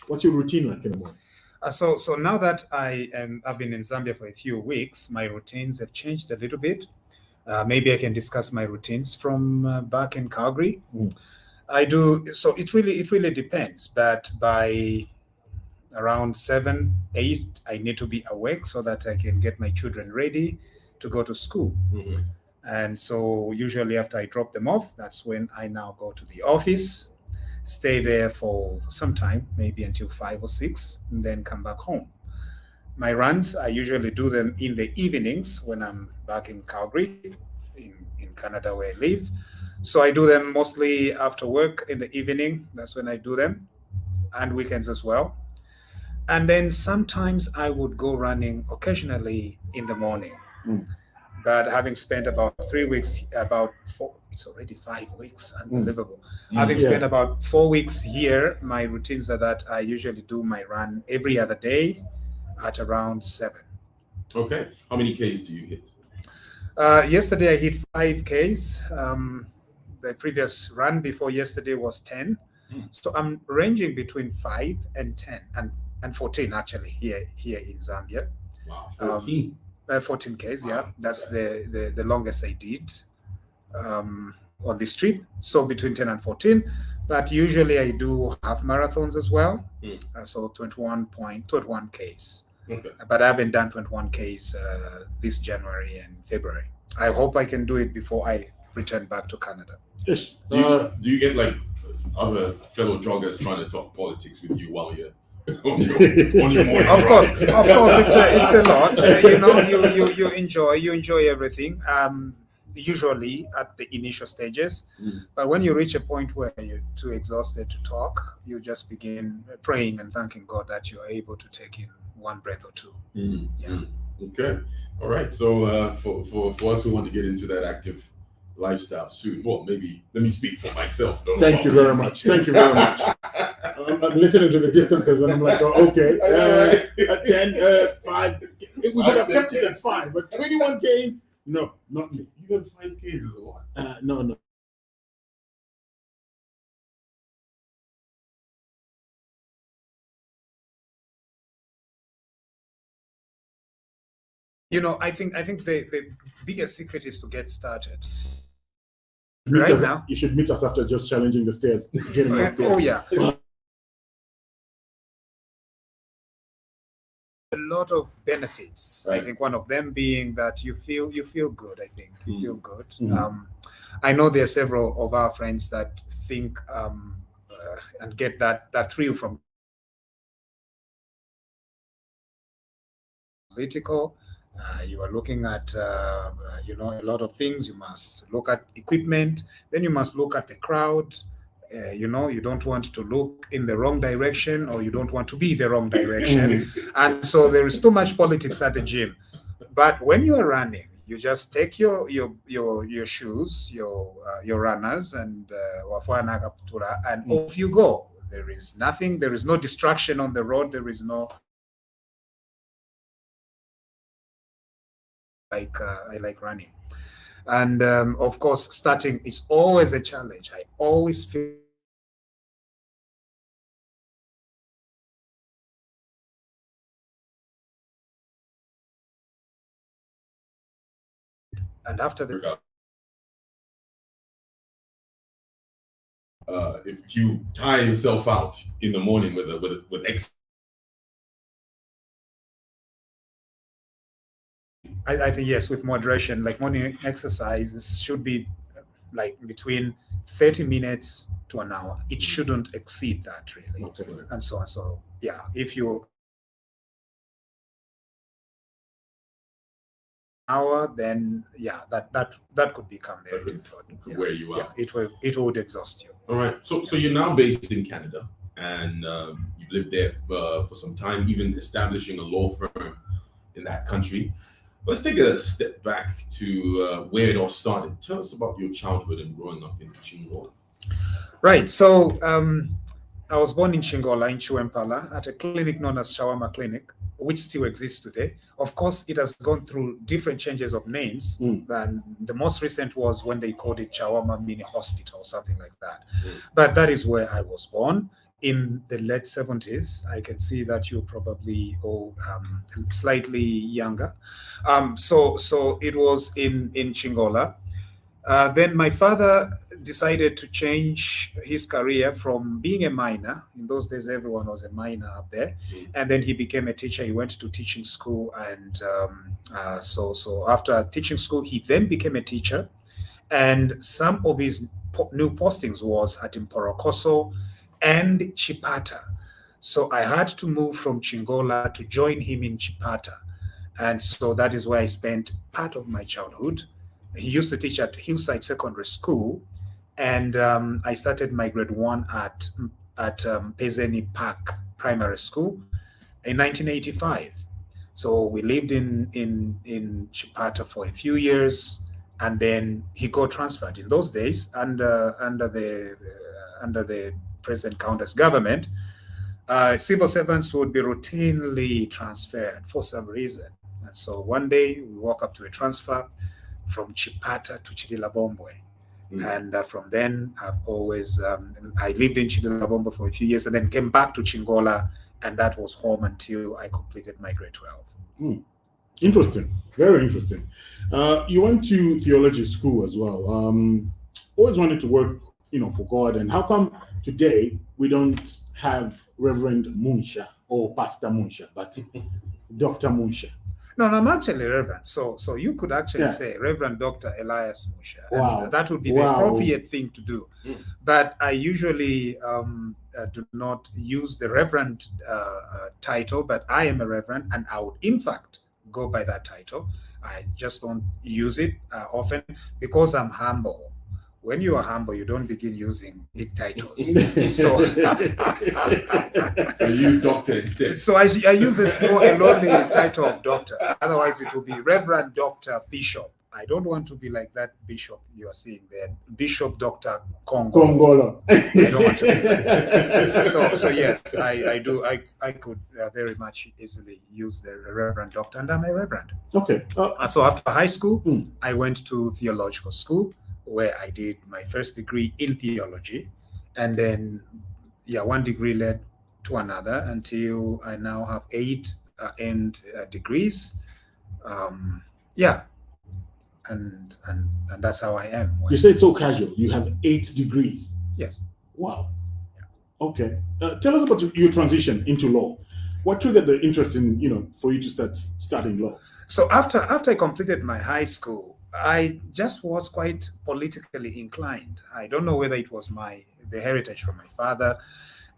What's your routine like in the morning? So now that I've been in Zambia for a few weeks, my routines have changed a little bit. Maybe I can discuss my routines from back in Calgary. I do. So it really depends. But by around 7, 8, I need to be awake so that I can get my children ready to go to school. And so usually after I drop them off, that's when I now go to the office, stay there for some time, maybe until 5 or 6, and then come back home. My runs, I usually do them in the evenings when I'm back in Calgary, in Canada where I live. So I do them mostly after work in the evening. That's when I do them, and weekends as well. And then sometimes I would go running occasionally in the morning. But having spent about 3 weeks, about 4, it's already 5 weeks, unbelievable. Having spent about 4 weeks here, my routines are that I usually do my run every other day at around 7. Okay. How many Ks do you hit? Yesterday I hit 5 Ks. The previous run before yesterday was 10. So I'm ranging between 5 and 10 and 14 actually here in Zambia. Wow, 14. 14 Ks, yeah. That's the longest I did on this trip. So between 10 and 14. But usually I do half marathons as well. So 21 Ks. Okay. But I haven't done 21 Ks this January and February. I hope I can do it before I return back to Canada. Yes. Do you get like other fellow joggers trying to talk politics with you while you're on your morning? Of course, it's a lot. You know, you enjoy everything. Usually at the initial stages, but when you reach a point where you're too exhausted to talk, you just begin praying and thanking God that you're able to take in one breath or two. Okay, all right. So for us who want to get into that active lifestyle soon, well, maybe let me speak for myself. Thank you very much. I'm listening to the distances and I'm like, oh, okay, 10, 5. We would have kept it at 5, but 21 Ks. No, not me. Even 5 Ks is a lot. No. You know, I think the biggest secret is to get started. Now, you should meet us after just challenging the stairs. Getting up there. Oh yeah. A lot of benefits. Right. I think one of them being that you feel good. I think you feel good. I know there are several of our friends that think and get that thrill from political. You are looking at a lot of things. You must look at equipment. Then you must look at the crowd. You don't want to look in the wrong direction, or you don't want to be the wrong direction. And so there is too much politics at the gym. But when you are running, you just take your shoes, your runners, and off you go. There is nothing. There is no distraction on the road. There is no. I like running, and of course, starting is always a challenge. I always feel. And after the if you tire yourself out in the morning with I think yes, with moderation, like morning exercises should be like between 30 minutes to an hour. It shouldn't exceed that really. And so yeah, if you hour, then yeah, that could become very difficult. Where you are. Yeah, it would exhaust you. All right. So you're now based in Canada, and you've lived there for some time, even establishing a law firm in that country. Let's take a step back to where it all started. Tell us about your childhood and growing up in Chingola. Right. So I was born in Chingola, in Chiwempala, at a clinic known as Chawama Clinic, which still exists today. Of course, it has gone through different changes of names. And the most recent was when they called it Chawama Mini Hospital or something like that. But that is where I was born. in the late 70s. I can see that you're probably slightly younger. So it was in Chingola. Then my father decided to change his career from being a miner. In those days, everyone was a miner up there. And then he became a teacher. He went to teaching school. And so after teaching school, he then became a teacher. And some of his new postings was at Mporokoso and Chipata. So I had to move from Chingola to join him in Chipata. And so that is where I spent part of my childhood. He used to teach at Hillside Secondary School, and I started my grade 1 at Pezeni Park Primary School in 1985. So we lived in Chipata for a few years, and then he got transferred. In those days, under the President Counter's government, civil servants would be routinely transferred for some reason. And so one day we woke up to a transfer from Chipata to Chidilabombwe. And from then I've always, I lived in Chidilabombwe for a few years and then came back to Chingola, and that was home until I completed my grade 12. Interesting, very interesting. You went to theology school as well. Always wanted to work, for God. And how come today we don't have Reverend Munshya or Pastor Munshya, but Dr. Munshya? No, I'm actually Reverend. So you could actually say Reverend Dr. Elias Munshya. Wow. And that would be the appropriate thing to do. But I usually do not use the Reverend title, but I am a Reverend, and I would, in fact, go by that title. I just don't use it often because I'm humble. When you are humble, you don't begin using big titles. So you use doctor instead. So I use a lonely title of doctor. Otherwise, it will be Reverend Dr. Bishop. I don't want to be like that bishop you are seeing there, Bishop Dr. Congolo. I don't want to be like that. So yes, I do. I could very much easily use the Reverend Doctor, and I'm a Reverend. Okay. So after high school, I went to theological school, where I did my first degree in theology, and then one degree led to another until I now have 8 end degrees. And that's how I am. You say it's so casual. You have 8 degrees. Yes. Wow. Okay. Tell us about your transition into law. What triggered the interest in, for you to start studying law? So after I completed my high school, I just was quite politically inclined. I don't know whether it was the heritage from my father,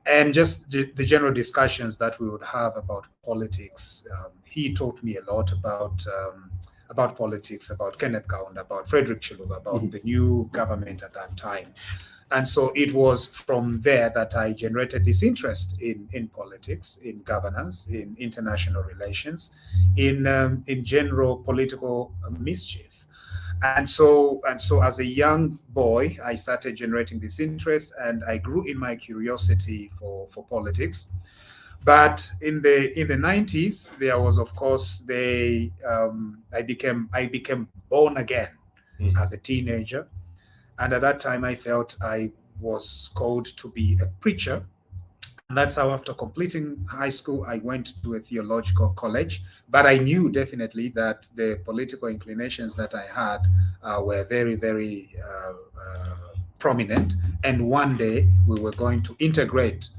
and just the general discussions that we would have about politics. He taught me a lot about politics, about Kenneth Kaunda, about Frederick Chiluba, about the new government at that time. And so it was from there that I generated this interest in politics, in governance, in international relations, in general political mischief. And so as a young boy, I started generating this interest, and I grew in my curiosity for politics. But in the 90s, there was, of course, I became born again as a teenager. And at that time, I felt I was called to be a preacher. And that's how, after completing high school, I went to a theological college. But I knew definitely that the political inclinations that I had were very, very prominent. And one day we were going to integrate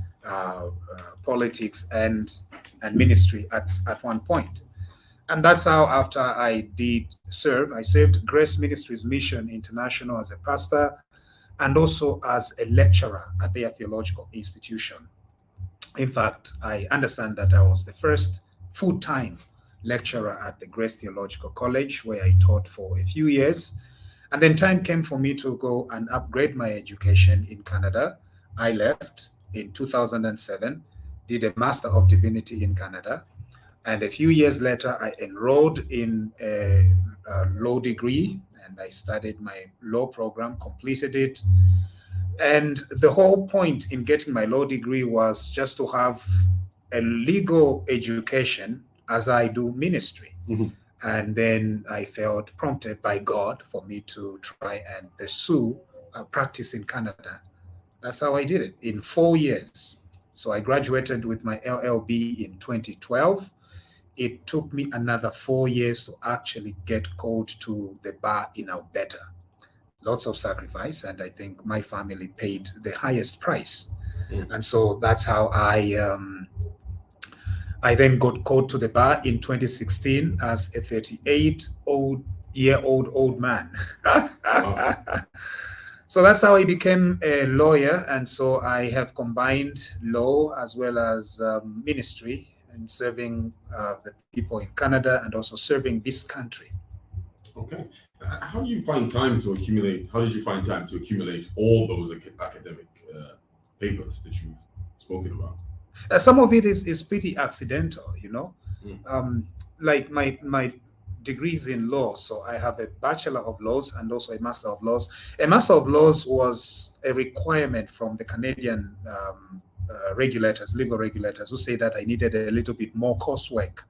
politics and ministry at one point. And that's how, after I did serve, I served Grace Ministries Mission International as a pastor and also as a lecturer at their theological institution. In fact, I understand that I was the first full-time lecturer at the Grace Theological College, where I taught for a few years. And then time came for me to go and upgrade my education in Canada. I left in 2007, did a Master of Divinity in Canada. And a few years later, I enrolled in a law degree, and I studied my law program, completed it. And the whole point in getting my law degree was just to have a legal education as I do ministry. And then I felt prompted by God for me to try and pursue a practice in Canada. That's how I did it in 4 years. So I graduated with my LLB in 2012. It took me another 4 years to actually get called to the bar in Alberta. Lots of sacrifice, and I think my family paid the highest price. And so that's how I then got called to the bar in 2016 as a 38-year-old old man. So that's how I became a lawyer, and so I have combined law as well as ministry and serving the people in Canada and also serving this country. Okay. How do you find time to accumulate? How did you find time to accumulate all those academic papers that you've spoken about? Some of it is pretty accidental, you know. Like my degrees in law, so I have a Bachelor of Laws and also a Master of Laws. A Master of Laws was a requirement from the Canadian regulators, legal regulators, who say that I needed a little bit more coursework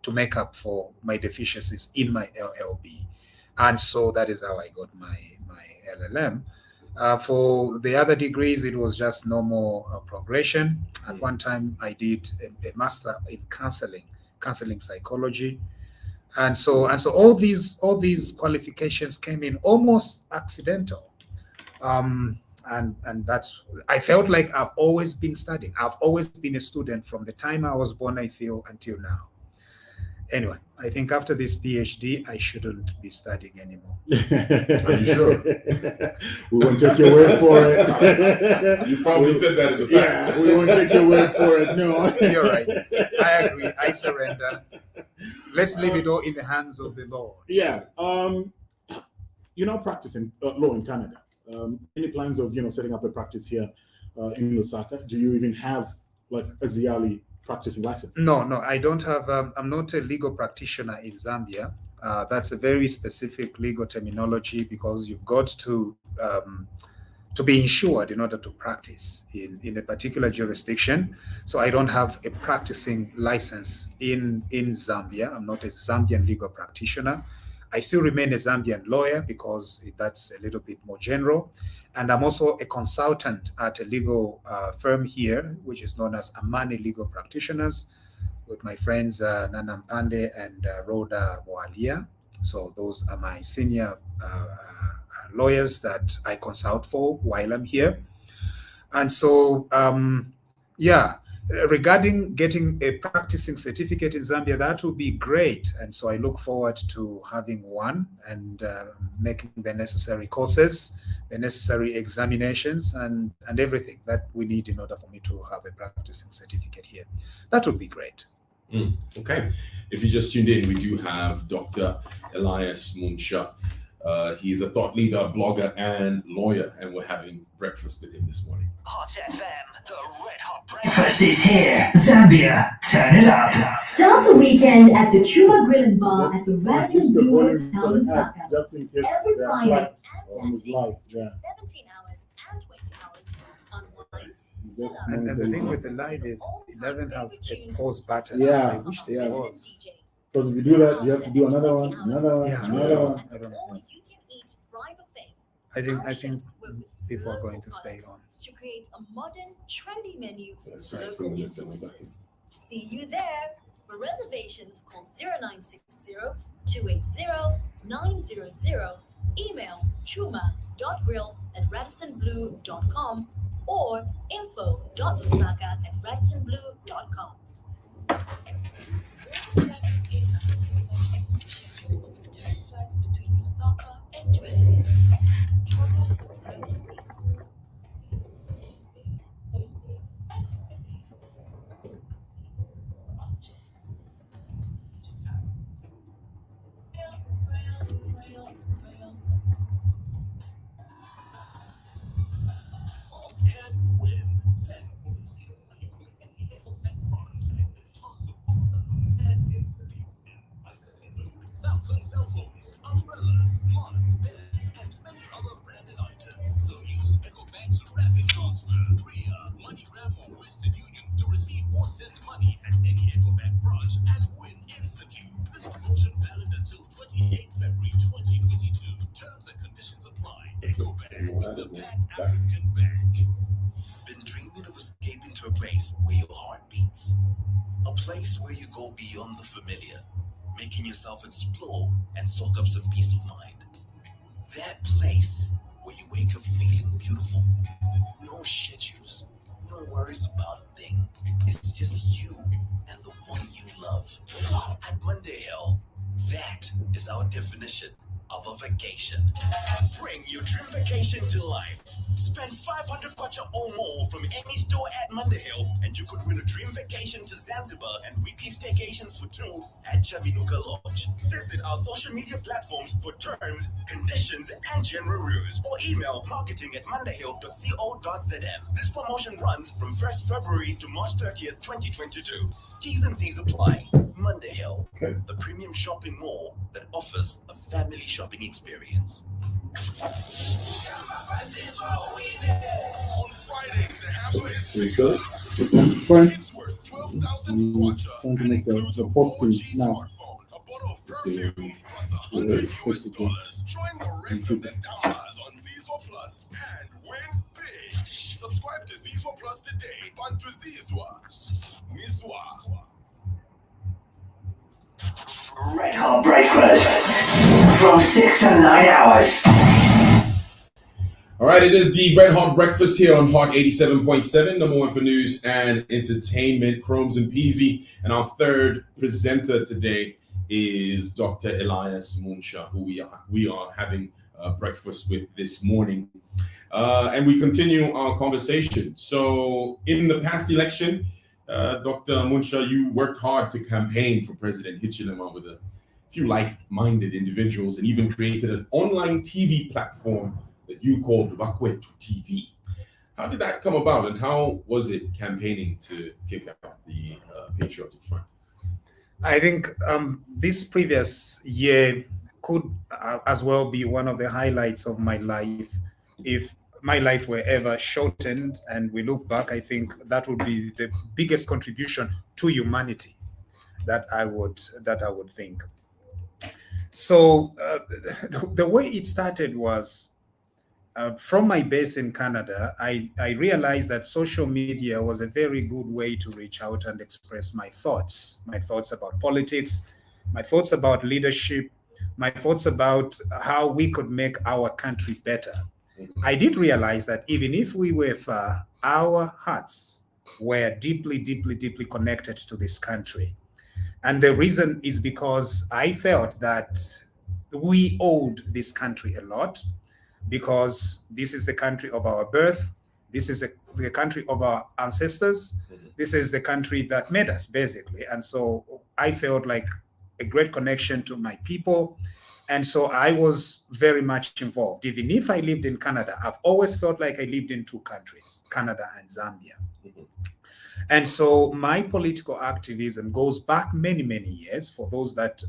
to make up for my deficiencies in my LLB. And so that is how I got my LLM. For the other degrees, it was just normal progression. At one time, I did a master in counseling psychology. And so all these qualifications came in almost accidental. And that's, I felt like I've always been studying. I've always been a student from the time I was born, I feel, until now. Anyway, I think after this PhD, I shouldn't be studying anymore. Are you sure? We won't take your word for it. You probably said that in the past. Yeah, we won't take your word for it. No. You're right. I agree. I surrender. Let's leave it all in the hands of the Lord. Yeah. You're now practicing law in Canada. Any plans of setting up a practice here in Lusaka? Do you even have like a Ziali practicing license? No, I don't have. I'm not a legal practitioner in Zambia. That's a very specific legal terminology because you've got to be insured in order to practice in a particular jurisdiction. So I don't have a practicing license in Zambia. I'm not a Zambian legal practitioner. I still remain a Zambian lawyer because that's a little bit more general. And I'm also a consultant at a legal firm here, which is known as Amani Legal Practitioners, with my friends Nana Mpande and Rhoda Walia. So those are my senior lawyers that I consult for while I'm here. And so, regarding getting a practicing certificate in Zambia, that would be great. And so I look forward to having one and making the necessary courses, the necessary examinations, and everything that we need in order for me to have a practicing certificate here. That would be great. Okay. If you just tuned in, we do have Dr. Elias Munshya. He's a thought leader, blogger, and lawyer, and we're having breakfast with him this morning. Hot FM, the red hot breakfast is here. Zambia, turn it up. Start the weekend at the Chuma Grill and Bar at the Radisson Blue Hotel, Lusaka. Every Friday and Saturday, between 17 hours and 20 hours. Unwind. And the thing with the live is it doesn't have a pause button. Yeah. I wish there was. Because if you do that, you have to do another one, another one, Yeah. another one. I don't know. I think people are going to stay on. To create a modern, trendy menu with That's right. local influences. See you there. For reservations, call 0960-280-900. Email chuma.grill@radissonblue.com or info.lusaka@radissonblue.com. Flights between Lusaka and Johannesburg. Travel for Samsung cell phones, umbrellas, mugs, beds, and many other branded items. So use EcoBank's rapid transfer, RIA, MoneyGram, or Western Union to receive or send money at any EcoBank branch and win instantly. This promotion valid until 28 February 2022. Terms and conditions apply. EcoBank, the Pan African Bank. Been dreaming of escaping to a place A place where you go beyond the familiar, making yourself explore and soak up some peace of mind. That place where you wake up feeling beautiful. No schedules, no worries about a thing. It's just you and the one you love. At Monday Hill, that is our definition of a vacation. Bring your dream vacation to life. Spend 500 kwacha or more from any store at Monday Hill, and you could win a dream vacation to Zanzibar and weekly staycations for two at Chavinuka Lodge. Visit our social media platforms for terms, conditions, and general rules, or email marketing@mondayhill.co.zm. This promotion runs from 1st February to March 30th, 2022. T's and C's apply. Monday Hill, the premium shopping mall that offers a family shopping experience. On Fridays, the hamper is bigger. It's worth 12,000 kwacha and includes a 4G smartphone, a bottle of perfume, plus $100. Join the rest of the downloads on Zizwa Plus and win big. Subscribe to Zizwa Plus today. Bantu Zizwa. Nizwa. Red Hot Breakfast from 6 to 9 hours. All right, it is the Red Hot Breakfast here on Hot 87.7, number one for news and entertainment, Chromes and Peasy. And our third presenter today is Dr. Elias Munshya, who we are having breakfast with this morning. And we continue our conversation. So in the past election, Dr. Munshya, you worked hard to campaign for President Hichilema with a few like-minded individuals and even created an online TV platform that you called TVBAKWETU TV. How did that come about, and how was it campaigning to kick out the Patriotic Front? I think this previous year could as well be one of the highlights of my life. If my life were ever shortened and we look back, I think that would be the biggest contribution to humanity that I would think. So the way it started was from my base in Canada. I realized that social media was a very good way to reach out and express my thoughts about politics, my thoughts about leadership, my thoughts about how we could make our country better. I did realize that even if we were far, our hearts were deeply, deeply, deeply connected to this country. And the reason is because I felt that we owed this country a lot, because this is the country of our birth. This is the country of our ancestors. This is the country that made us, basically. And so I felt like a great connection to my people. And so I was very much involved. Even if I lived in Canada, I've always felt like I lived in two countries, Canada and Zambia. And so my political activism goes back many, many years, for those that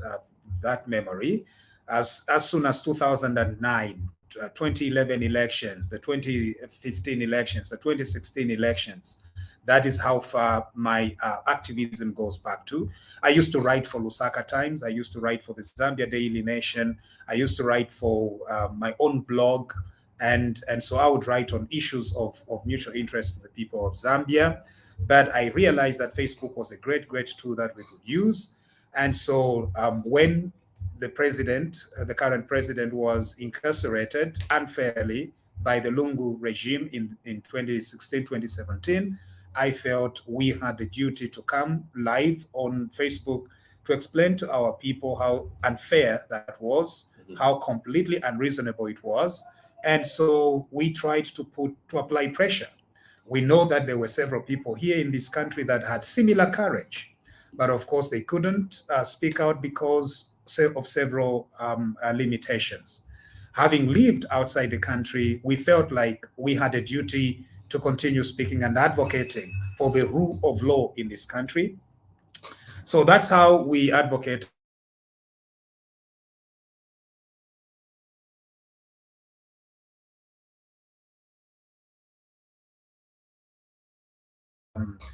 memory, as soon as 2009, 2011 elections, the 2015 elections, the 2016 elections. That is how far my activism goes back to. I used to write for Lusaka Times. I used to write for the Zambia Daily Nation. I used to write for my own blog. And so I would write on issues of mutual interest to the people of Zambia. But I realized that Facebook was a great, great tool that we could use. And so when the current president, was incarcerated unfairly by the Lungu regime in 2016, 2017, I felt we had the duty to come live on Facebook to explain to our people how unfair that was, how completely unreasonable it was. And so we tried to apply pressure. We know that there were several people here in this country that had similar courage, but of course they couldn't speak out because of several limitations. Having lived outside the country, we felt like we had a duty to continue speaking and advocating for the rule of law in this country. So that's how we advocate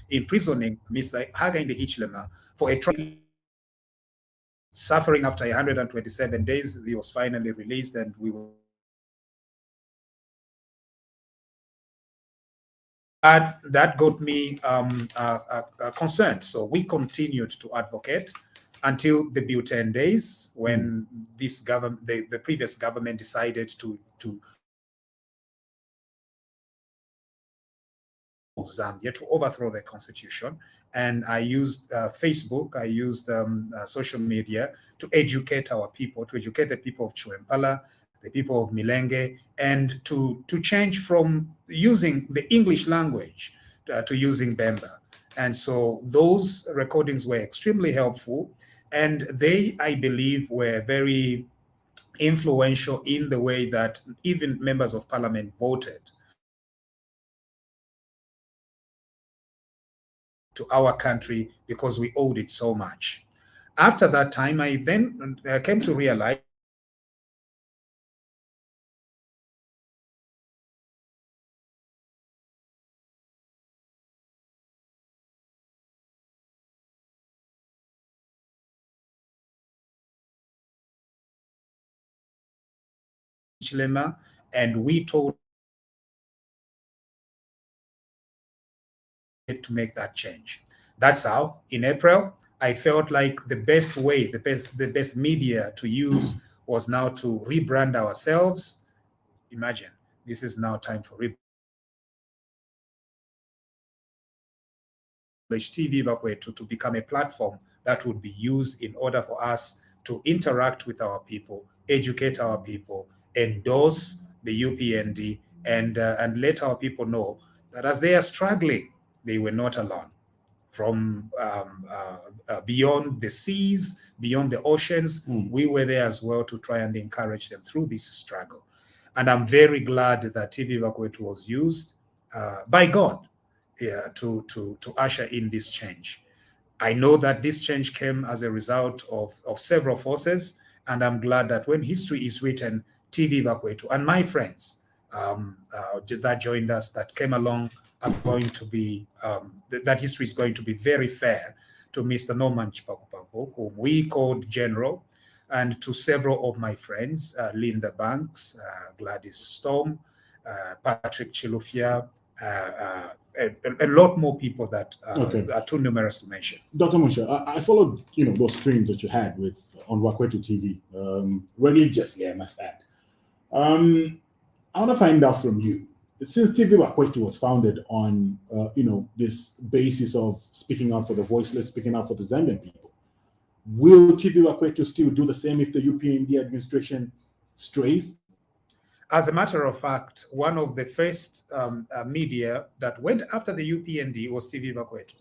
imprisoning Mr. Hakainde Hichilema for a trial. Suffering after 127 days, he was finally released, and we were that got me concerned. So we continued to advocate until the Bhutan days, when this government, the previous government, decided to Zambia to overthrow the constitution. And I used Facebook, I used social media to educate our people, to educate the people of Chuempala, the people of Milenge, and to change from using the English language to using Bemba. And so those recordings were extremely helpful, and they, I believe, were very influential in the way that even members of parliament voted to our country, because we owed it so much. After that time, I then came to realize Chilema, and we told it to make that change. That's how, in April, I felt like the best way, the best media to use was now to rebrand ourselves. Imagine, this is now time for TVBAKWETU to become a platform that would be used in order for us to interact with our people, educate our people, endorse the UPND, and let our people know that as they are struggling, they were not alone. From beyond the seas, beyond the oceans, we were there as well to try and encourage them through this struggle. And I'm very glad that TVBAKWETU was used by God to usher in this change. I know that this change came as a result of several forces, and I'm glad that when history is written, TVBAKWETU and my friends that joined us, that came along, are going to be, that history is going to be very fair to Mr. Norman Chipakupako, whom we called General, and to several of my friends, Linda Banks, Gladys Storm, Patrick Chilufya, a lot more people that are too numerous to mention. Dr. Munshya, I followed those streams that you had with on Bakwetu TV religiously, I must add. I want to find out from you, since TVBAKWETU was founded on this basis of speaking out for the voiceless, speaking out for the Zambian people, will TVBAKWETU still do the same if the UPND administration strays? As a matter of fact, one of the first media that went after the UPND was TVBAKWETU.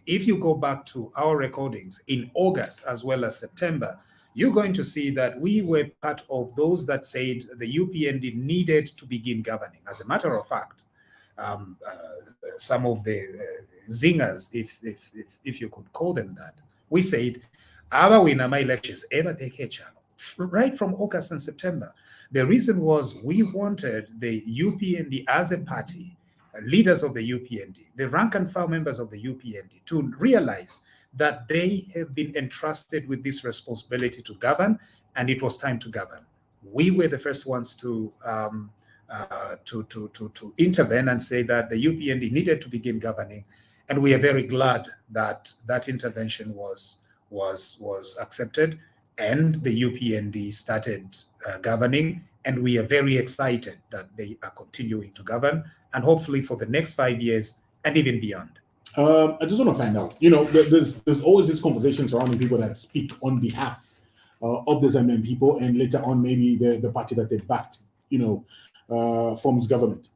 If you go back to our recordings in August as well as September, you're going to see that we were part of those that said the UPND needed to begin governing. As a matter of fact, some of the zingers, if you could call them that, we said, our winner elections ever take a channel, right from August and September. The reason was we wanted the UPND as a party, leaders of the UPND, the rank and file members of the UPND, to realize that they have been entrusted with this responsibility to govern, and it was time to govern. We were the first ones to intervene and say that the UPND needed to begin governing, and we are very glad that that intervention was accepted, and the UPND started governing, and we are very excited that they are continuing to govern, and hopefully for the next 5 years and even beyond. I just want to find out, there's always this conversation surrounding people that speak on behalf of the Zambian people, and later on maybe the party that they backed, forms government.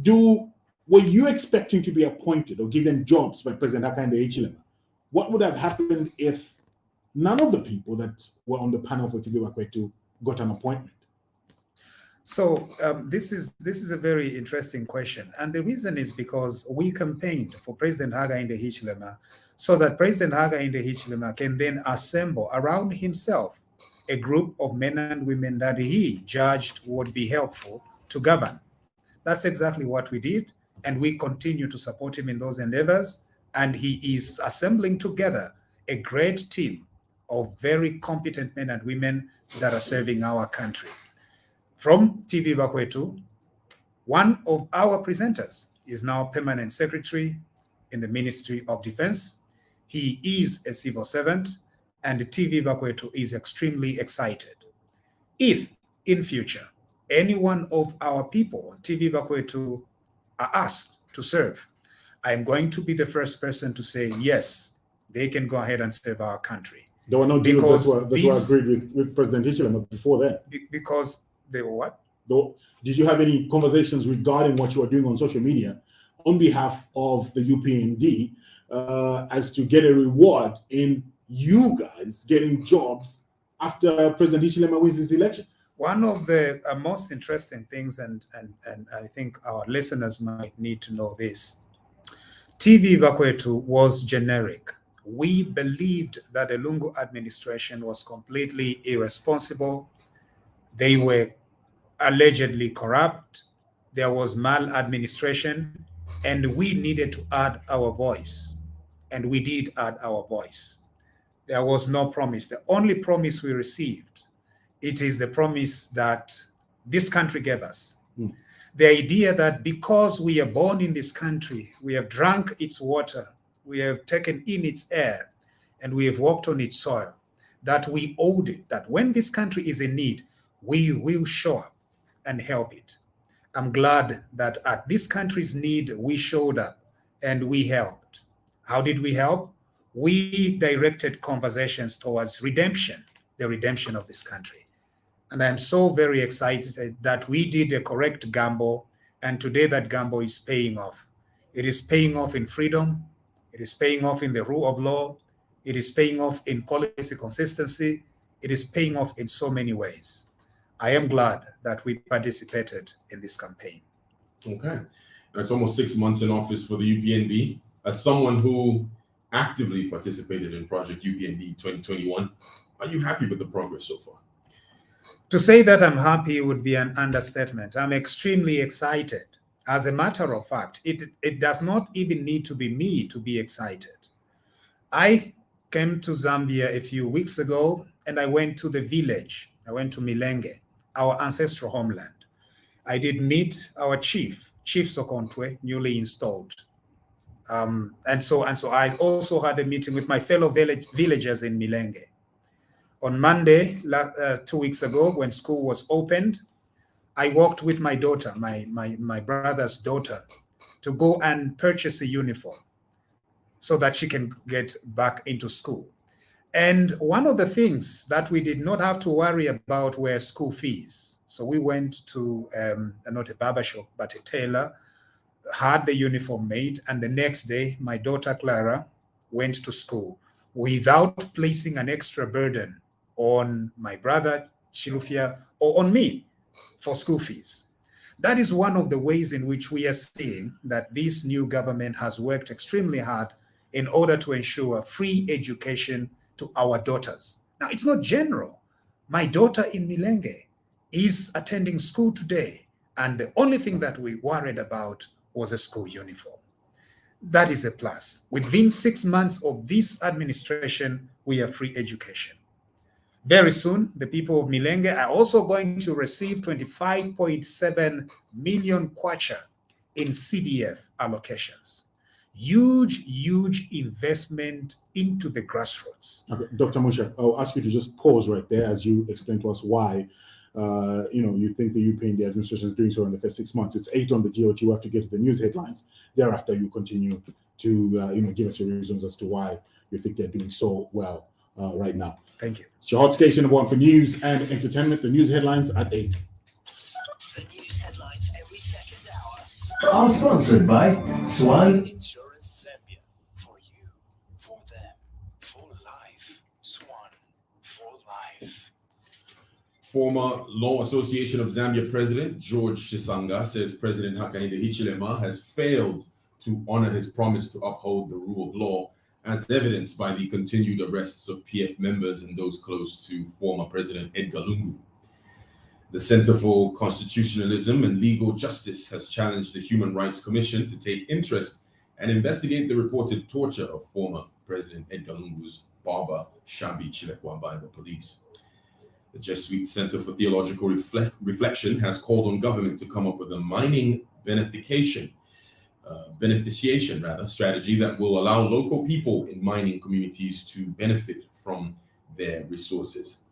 Were you expecting to be appointed or given jobs by President Hakainde Hichilema? What would have happened if none of the people that were on the panel for TVBAKWETU got an appointment? So this is a very interesting question, and the reason is because we campaigned for President Hakainde Hichilema so that President Hakainde Hichilema can then assemble around himself a group of men and women that he judged would be helpful to govern. That's exactly what we did, and we continue to support him in those endeavors, and he is assembling together a great team of very competent men and women that are serving our country. From TVBAKWETU, one of our presenters is now permanent secretary in the Ministry of Defense. He is a civil servant, and TVBAKWETU is extremely excited. If in future any one of our people on TVBAKWETU are asked to serve, I'm going to be the first person to say yes, they can go ahead and serve our country. There were no deals Because that were agreed with President Hichilema before then. Because they were what? Did you have any conversations regarding what you were doing on social media on behalf of the UPND as to get a reward in you guys getting jobs after President Hichilema wins his election? One of the most interesting things, and I think our listeners might need to know this, TVBAKWETU was generic. We believed that the Lungu administration was completely irresponsible. They were allegedly corrupt. There was maladministration, and we needed to add our voice. And we did add our voice. There was no promise. The only promise we received, it is the promise that this country gave us. The idea that because we are born in this country, we have drunk its water, we have taken in its air, and we have walked on its soil, that we owed it, that when this country is in need, we will show up and help it. I'm glad that at this country's need, we showed up and we helped. How did we help? We directed conversations towards redemption, the redemption of this country. And I'm so very excited that we did a correct gamble, and today that gamble is paying off. It is paying off in freedom. It is paying off in the rule of law. It is paying off in policy consistency. It is paying off in so many ways. I am glad that we participated in this campaign. Okay. It's almost 6 months in office for the UPND. As someone who actively participated in Project UPND 2021, are you happy with the progress so far? To say that I'm happy would be an understatement. I'm extremely excited. As a matter of fact, it does not even need to be me to be excited. I came to Zambia a few weeks ago, and I went to the village. I went to Milenge, our ancestral homeland. I did meet our Chief Sokontwe, newly installed. And so I also had a meeting with my fellow villagers in Milenge. On Monday, 2 weeks ago, when school was opened, I walked with my daughter, my brother's daughter, to go and purchase a uniform so that she can get back into school. And one of the things that we did not have to worry about were school fees. So we went to not a barber shop, but a tailor, had the uniform made, and the next day, my daughter Clara went to school without placing an extra burden on my brother Chilufia or on me for school fees. That is one of the ways in which we are seeing that this new government has worked extremely hard in order to ensure free education to our daughters. Now, it's not general. My daughter in Milenge is attending school today, and the only thing that we worried about was a school uniform. That is a plus. Within 6 months of this administration, we have free education. Very soon, the people of Milenge are also going to receive 25.7 million kwacha in CDF allocations. Huge investment into the grassroots. Okay, Dr. Munshya, I'll ask you to just pause right there as you explain to us why you think the UPND administration is doing so in the first 6 months. It's 8 on the GOT. You have to get to the news headlines. Thereafter, you continue to give us your reasons as to why you think they're doing so well right now. Thank you. It's your hot station, number one for news and entertainment. The news headlines at 8. The news headlines every second hour are sponsored by Swan Insurance Zambia. For you, for them, for life. Swan, for life. Former Law Association of Zambia President George Chisanga says President Hakainde Hichilema has failed to honor his promise to uphold the rule of law, as evidenced by the continued arrests of PF members and those close to former President Edgar Lungu. The Center for Constitutionalism and Legal Justice has challenged the Human Rights Commission to take interest and investigate the reported torture of former President Edgar Lungu's barber, Shabi Chilekwa, by the police. The Jesuit Center for Theological Reflection has called on government to come up with a mining beneficiation beneficiation strategy that will allow local people in mining communities to benefit from their resources.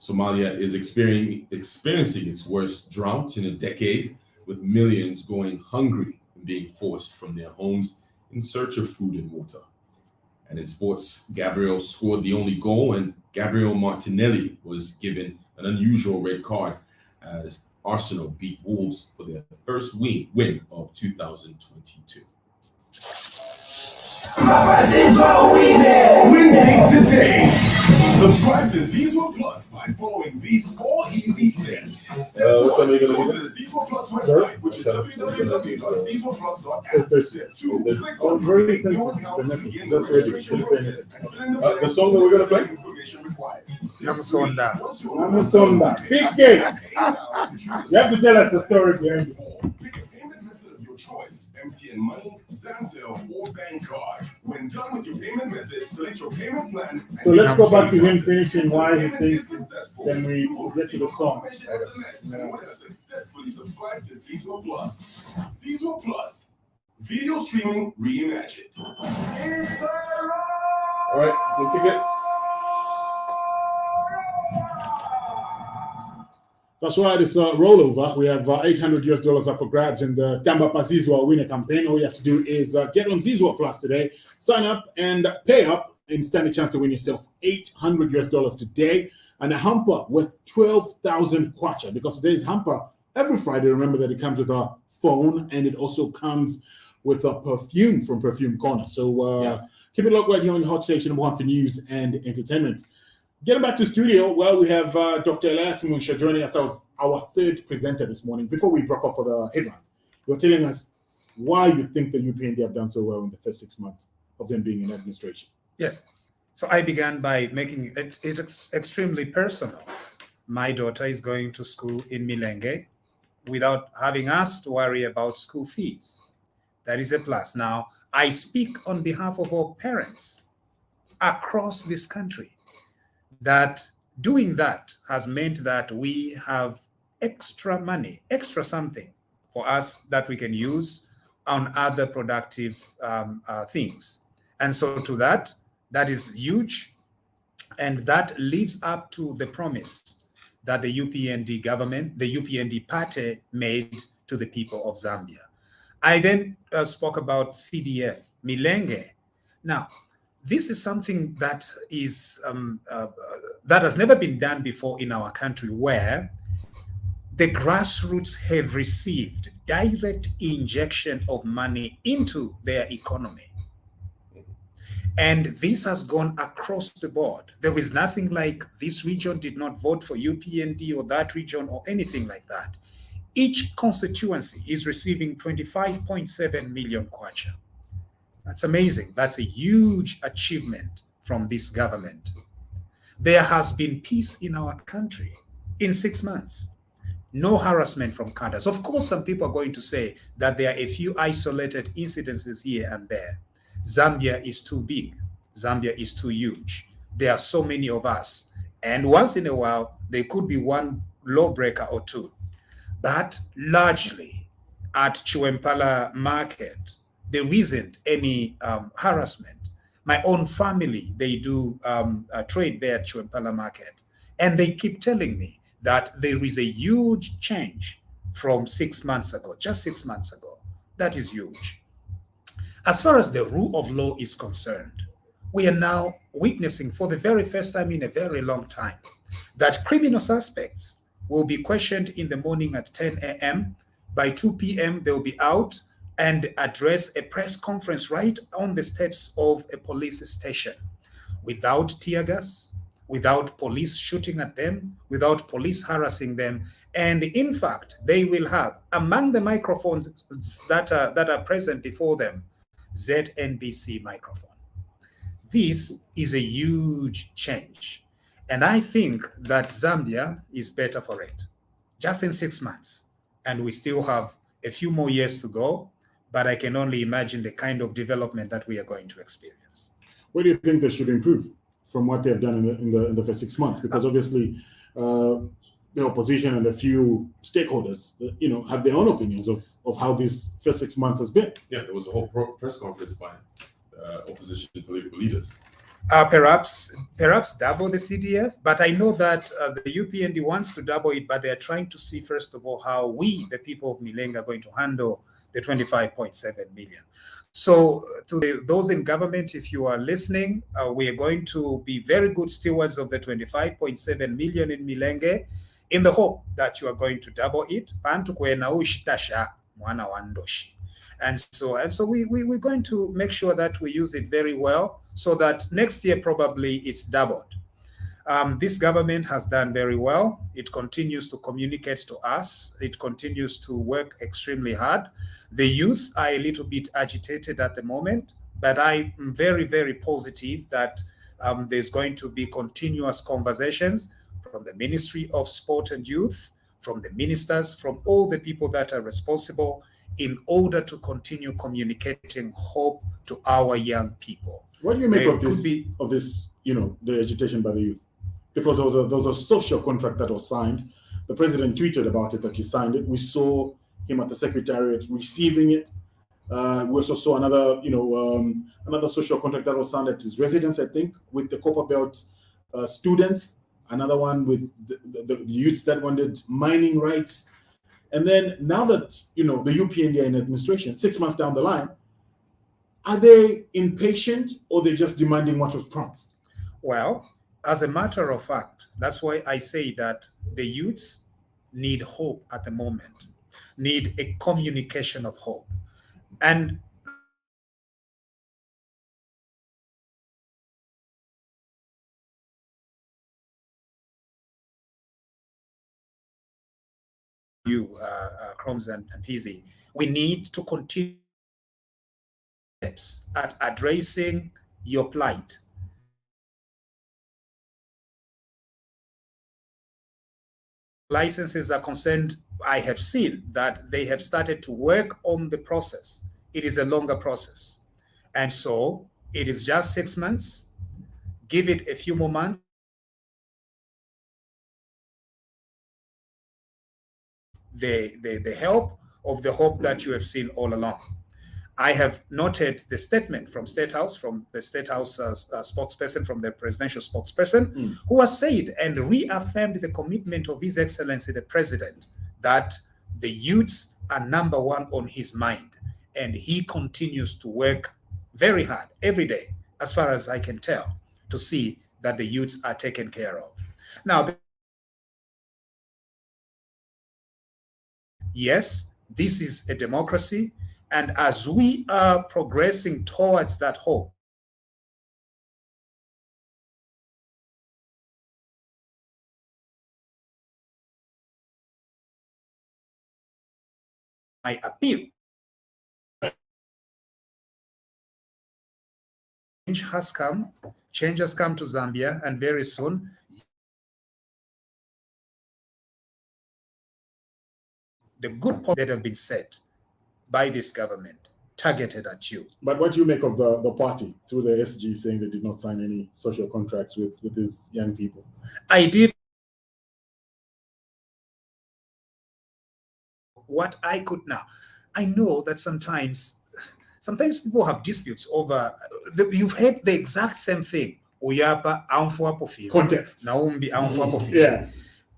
Somalia is experiencing its worst drought in a decade, with millions going hungry and being forced from their homes in search of food and water. And in sports, Gabriel scored the only goal, and Gabriel Martinelli was given an unusual red card as Arsenal beat Wolves for their first win of 2022. Winning today. Subscribe to Zizwa Plus by following these 4 easy steps. Step 1, go to the Zizwa Plus website, which is www.zizwaplus.app. Step 2, click on Create New Account to begin the registration process and fill in the song that we're going to play information required. Namusonda. Big game. You have to tell us the story behind it. Pick a payment method of your choice: MTN Money, Zanzel, or bank card. When done with your payment method, select your payment plan. So let's go back to him finishing why he thinks then we get to the song. Successfully subscribe to Zizwa Plus. Zizwa Plus, video streaming reimagined. All right, we'll kick it. That's right, it's a rollover. We have $800 up for grabs in the Tamba Zizwa winner campaign. All you have to do is get on Zizwa Plus today, sign up and pay up, and stand a chance to win yourself $800 today and a hamper with 12,000 kwacha. Because today's hamper, every Friday, remember that it comes with a phone and it also comes with a perfume from Perfume Corner. So keep it locked right here on your hot station, number 1 for news and entertainment. Getting back to studio, well, we have Dr. Elias Munshya joining us as our 3rd presenter this morning. Before we broke off for the headlines, you're telling us why you think the UPND have done so well in the first 6 months of them being in administration. Yes. So I began by making it extremely personal. My daughter is going to school in Milenge without having us to worry about school fees. That is a plus. Now, I speak on behalf of all parents across this country that doing that has meant that we have extra money, extra something for us that we can use on other productive things. And so to that is huge. And that lives up to the promise that the UPND government, the UPND party made to the people of Zambia. I then spoke about CDF, Milenge. Now, this is something that is that has never been done before in our country, where the grassroots have received direct injection of money into their economy. And this has gone across the board. There is nothing like this region did not vote for UPND or that region or anything like that. Each constituency is receiving 25.7 million kwacha. That's amazing. That's a huge achievement from this government. There has been peace in our country in 6 months. No harassment from cadres. Of course, some people are going to say that there are a few isolated incidences here and there. Zambia is too big. Zambia is too huge. There are so many of us. And once in a while, there could be one lawbreaker or two. But largely at Chiwempala Market, there isn't any harassment. My own family, they do trade there at Chiwempala Market. And they keep telling me that there is a huge change from 6 months ago, just 6 months ago. That is huge. As far as the rule of law is concerned, we are now witnessing for the very first time in a very long time that criminal suspects will be questioned in the morning at 10 a.m. By 2 p.m., they'll be out and address a press conference right on the steps of a police station without tear gas, without police shooting at them, without police harassing them. And in fact, they will have, among the microphones that are present before them, ZNBC microphone. This is a huge change. And I think that Zambia is better for it, just in 6 months. And we still have a few more years to go, but I can only imagine the kind of development that we are going to experience. What do you think they should improve from what they have done in the first 6 months? Because obviously, the opposition and a few stakeholders, have their own opinions of how these first 6 months has been. Yeah, there was a whole press conference by opposition political leaders. Perhaps double the CDF, but I know that the UPND wants to double it, but they are trying to see, first of all, how we, the people of Milenge, are going to handle the 25.7 million. So to those in government, if you are listening, we are going to be very good stewards of the 25.7 million in Milenge, in the hope that you are going to double it. And so we're going to make sure that we use it very well, so that next year probably it's doubled. This government has done very well. It continues to communicate to us. It continues to work extremely hard. The youth are a little bit agitated at the moment, but I'm very, very positive that there's going to be continuous conversations from the Ministry of Sport and Youth, from the ministers, from all the people that are responsible, in order to continue communicating hope to our young people. What do you make of this, the agitation by the youth? Because there was a social contract that was signed. The president tweeted about it, that he signed it. We saw him at the secretariat receiving it. We also saw another social contract that was signed at his residence, I think, with the Copper Belt students. Another one with the youths that wanted mining rights. And then now that, the UPND are in administration, 6 months down the line, are they impatient, or they're just demanding what was promised? Well, as a matter of fact, that's why I say that the youths need hope at the moment, need a communication of hope. And you, Chromes and PZ, we need to continue steps at addressing your plight. Licenses are concerned, I have seen that they have started to work on the process. It is a longer process. And so it is just 6 months. Give it a few more months. The help of the hope that you have seen all along. I have noted the statement from State House, spokesperson, from the presidential spokesperson, who has said and reaffirmed the commitment of His Excellency the President that the youths are number one on his mind. And he continues to work very hard every day, as far as I can tell, to see that the youths are taken care of. Now, yes, this is a democracy. And as we are progressing towards that hope, I appeal. Change has come to Zambia, and very soon the good points that have been set by this government targeted at you. But what do you make of the party through the SG saying they did not sign any social contracts with these young people? I did what I could. Now, I know that sometimes people have disputes over, you've heard the exact same thing. Context. Yeah.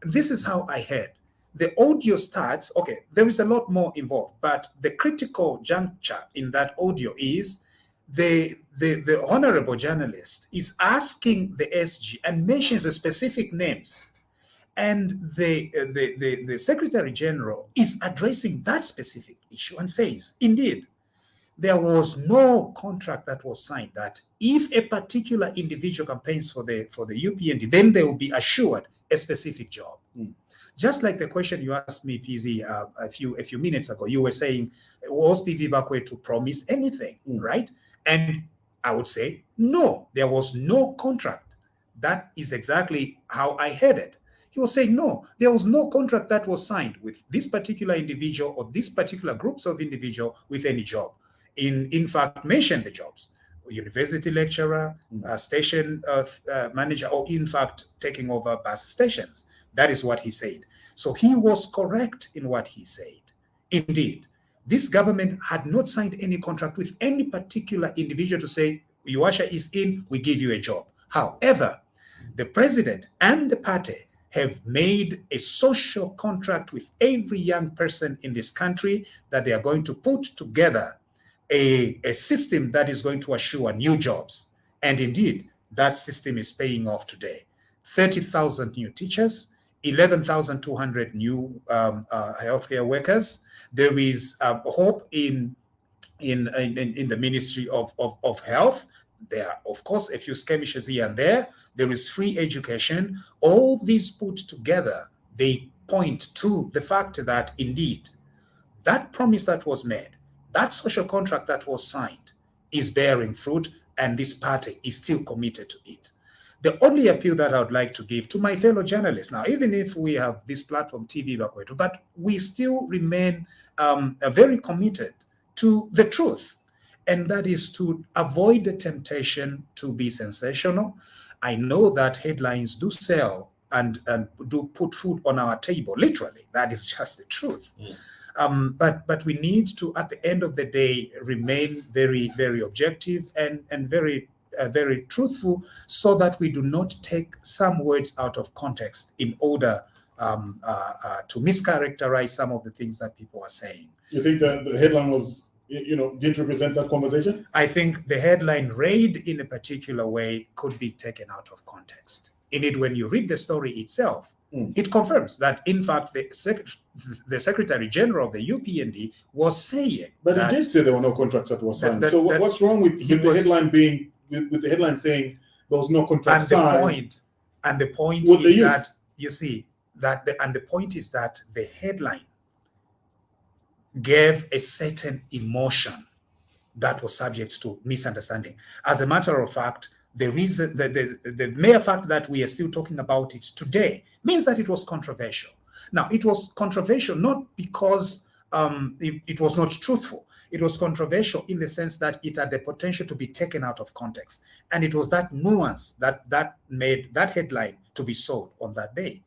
This is how I heard. The audio starts, okay, there is a lot more involved, but the critical juncture in that audio is the honorable journalist is asking the SG and mentions the specific names. And the Secretary General is addressing that specific issue and says, indeed, there was no contract that was signed that if a particular individual campaigns for the UPND, then they will be assured a specific job. Just like the question you asked me, PZ, a few minutes ago, you were saying, was TVBAKWETU promised anything, right? And I would say, no, there was no contract. That is exactly how I heard it. He was saying, no, there was no contract that was signed with this particular individual or these particular groups of individuals with any job. In fact, mention the jobs. university lecturer, station manager, or in fact, taking over bus stations. That is what he said. So he was correct in what he said. Indeed, this government had not signed any contract with any particular individual to say, Yuasha is in, we give you a job. However, the president and the party have made a social contract with every young person in this country that they are going to put together a system that is going to assure new jobs. And indeed, that system is paying off today. 30,000 new teachers, 11,200 new healthcare workers. There is hope in the Ministry of Health. There are, of course, a few skirmishes here and there. There is free education. All these put together, they point to the fact that indeed, that promise that was made, that social contract that was signed is bearing fruit, and this party is still committed to it. The only appeal that I would like to give to my fellow journalists now, even if we have this platform, TVBAKWETU, but we still remain very committed to the truth, and that is to avoid the temptation to be sensational. I know that headlines do sell and do put food on our table, literally. That is just the truth. But we need to, at the end of the day, remain very, very objective and very very truthful, so that we do not take some words out of context in order to mischaracterize some of the things that people are saying. You think that the headline was, didn't represent that conversation? I think the headline read in a particular way could be taken out of context. Indeed, when you read the story itself, it confirms that, in fact, the Secretary General of the UPND was saying. But he did say there were no contracts that were signed. So what's wrong with the headline being, with the headline saying there was no contract signed? And the point is that, you see, and the point is that the headline gave a certain emotion that was subject to misunderstanding. As a matter of fact, the reason, the mere fact that we are still talking about it today means that it was controversial. Now, it was controversial not because it was not truthful. It was controversial in the sense that it had the potential to be taken out of context. And it was that nuance that made that headline to be sold on that day.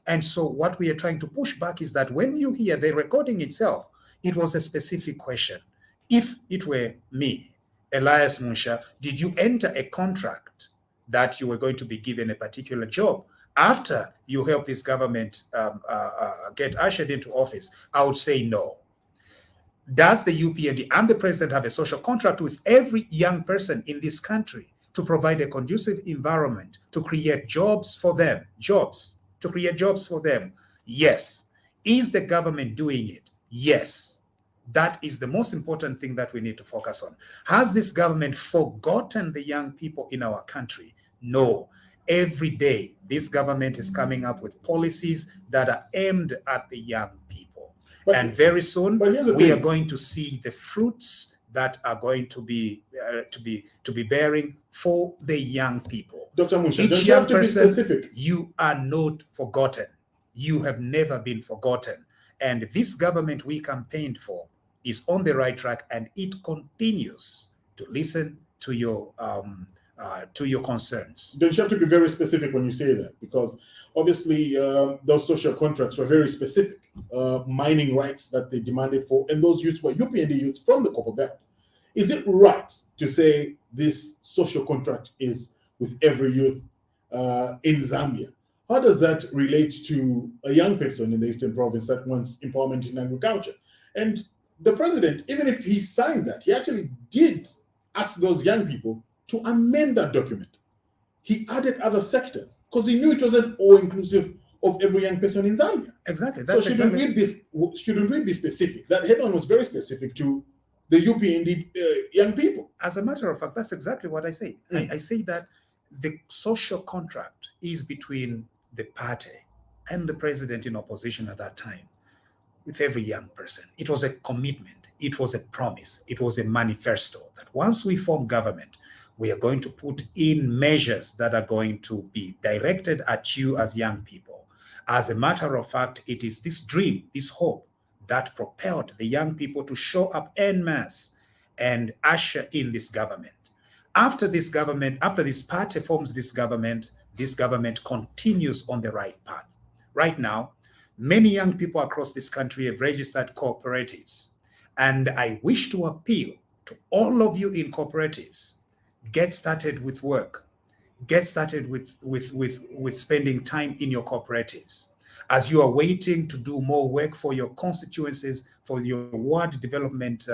And so what we are trying to push back is that when you hear the recording itself, it was a specific question. If it were me, Elias Munshya, did you enter a contract that you were going to be given a particular job after you helped this government get ushered into office? I would say no. Does the UPND and the president have a social contract with every young person in this country to provide a conducive environment, to create jobs for them? To create jobs for them? Yes. Is the government doing it? Yes. That is the most important thing that we need to focus on. Has this government forgotten the young people in our country? No. Every day, this government is coming up with policies that are aimed at the young people. And very soon, we are going to see the fruits that are going to be bearing for the young people. Dr. Munshya, don't you have to be specific? You are not forgotten. You have never been forgotten. And this government we campaigned for is on the right track, and it continues to listen to your concerns. Don't you have to be very specific when you say that? Because obviously those social contracts were very specific, mining rights that they demanded for, and those youths were UPND youths from the Copper Belt. Is it right to say this social contract is with every youth in Zambia? How does that relate to a young person in the Eastern Province that wants empowerment in agriculture? And the president, even if he signed that, he actually did ask those young people to amend that document. He added other sectors because he knew it wasn't all inclusive of every young person in Zambia. Exactly. So shouldn't we be specific? That headline was very specific to the UPND young people. As a matter of fact, that's exactly what I say. I say that the social contract is between the party and the president in opposition at that time with every young person. It was a commitment. It was a promise. It was a manifesto that once we form government, we are going to put in measures that are going to be directed at you as young people. As a matter of fact, it is this dream, this hope that propelled the young people to show up en masse and usher in this government. After this party forms this government continues on the right path. Right now, many young people across this country have registered cooperatives. And I wish to appeal to all of you in cooperatives, get started with work. Get started with spending time in your cooperatives. As you are waiting to do more work for your constituencies, for your ward development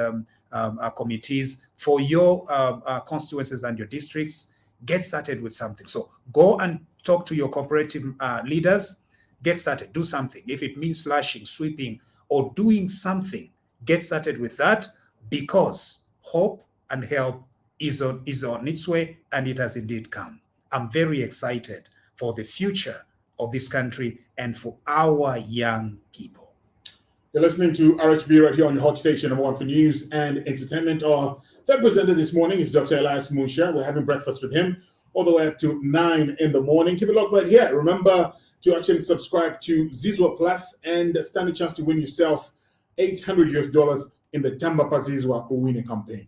committees, for your constituencies and your districts, get started with something. So go and talk to your cooperative leaders, get started, do something. If it means slashing, sweeping, or doing something, get started with that, because hope and help is on its way, and it has indeed come. I'm very excited for the future of this country and for our young people. You're listening to RHB right here on your hot station, number one for news and entertainment. Our third presenter this morning is Dr. Elias Munshya. We're having breakfast with him all the way up to 9 in the morning. Keep it locked right here. Remember to actually subscribe to Zizwa Plus and stand a chance to win yourself $800 in the Tamba Zizwa Uwine campaign.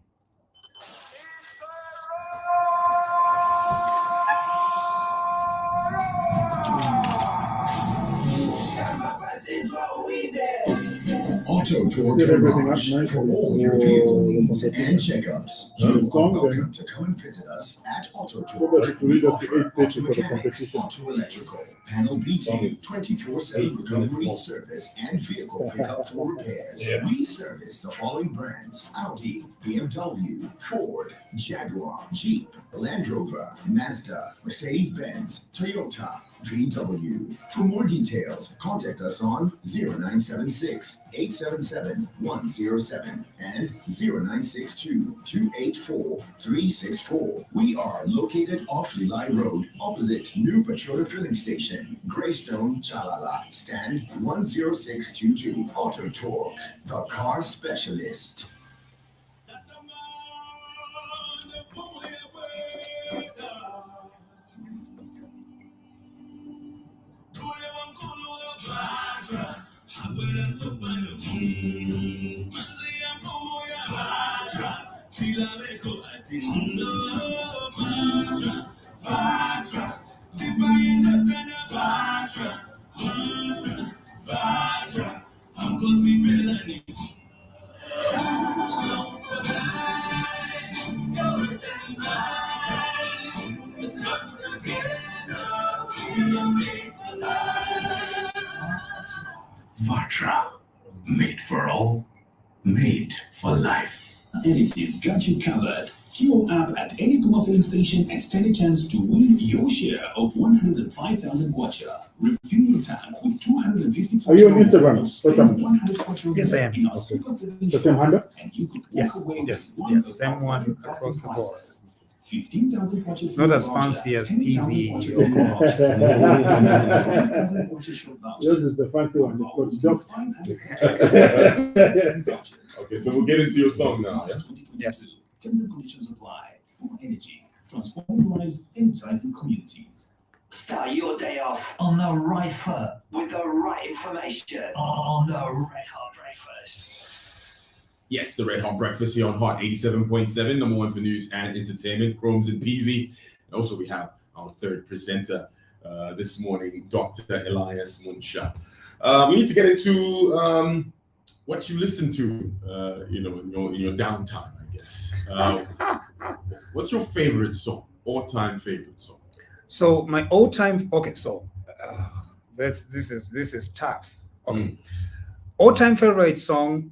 Auto Tour Garage for all your vehicle needs and checkups. You are welcome to come and visit us at Auto Tour. We offer auto mechanics, auto electrical, panel beating, 24/7 recovery service, and vehicle pickup for repairs. We service the following brands: Audi, BMW, Ford, Jaguar, Jeep, Land Rover, Mazda, Mercedes-Benz, Toyota, VW. For more details, contact us on 0976-877-107 and 0962-284-364. We are located off Lilai Road, opposite New Petroleum Filling Station, Greystone, Chalala, stand 10622. Auto Torque, the car specialist. Vatra, made for all, made for life. Energy's got you covered. Fuel up at any Puma filling station and stand a chance to win your share of 105,000 kwacha. Refuel your tank with 250 Are you on Instagram? Spend 100 kwacha Yes, I am. in our Super 7 The same shop, handle? and you could walk Yes, away yes, with yes, same one across the board. 15,000 kwacha Not fuel as voucher, fancy as 10,000 PV kwacha or fuel voucher, 5,000 kwacha shop voucher. This is the fancy one. It's got just 500 kwacha vouchers. Okay, so we'll get into your song now. Yeah? Yes. Terms and conditions apply. More energy, transforming lives, energizing communities. Start your day off on the right foot with the right information on the Red Hot Breakfast. Yes, the Red Hot Breakfast here on Hot 87.7, number one for news and entertainment, Chromes and Peasy. And also we have our third presenter this morning, Dr. Elias Munshya. We need to get into what you listen to, in your downtime, I guess. What's your favorite song, all-time favorite song? So my all-time, okay, so this is tough. Okay, all-time favorite song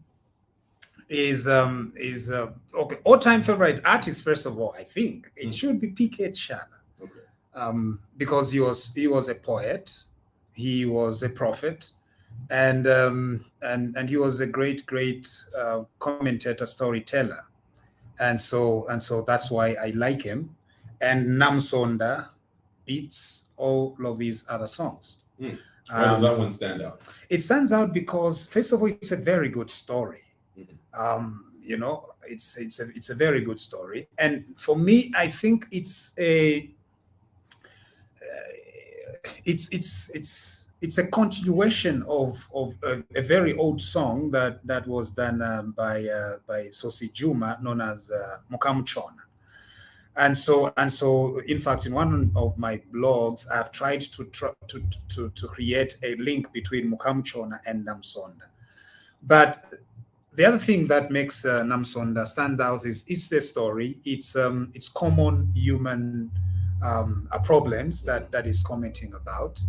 is okay. All-time favorite artist, first of all, I think it should be PK Chala. Okay. Because he was a poet, he was a prophet, and he was a great commentator, storyteller, and so that's why I like him. And Namsonda beats all of his other songs. Why does that one stand out? It stands out because, first of all, it's a very good story. It's a very good story, and for me, I think it's a continuation of a very old song that was done by Sosi Juma, known as Mukamchona. And so, in fact, in one of my blogs, I've tried to create a link between Mukamchona and Namsonda. But the other thing that makes Namsonda stand out is the story. It's common human problems that is commenting about,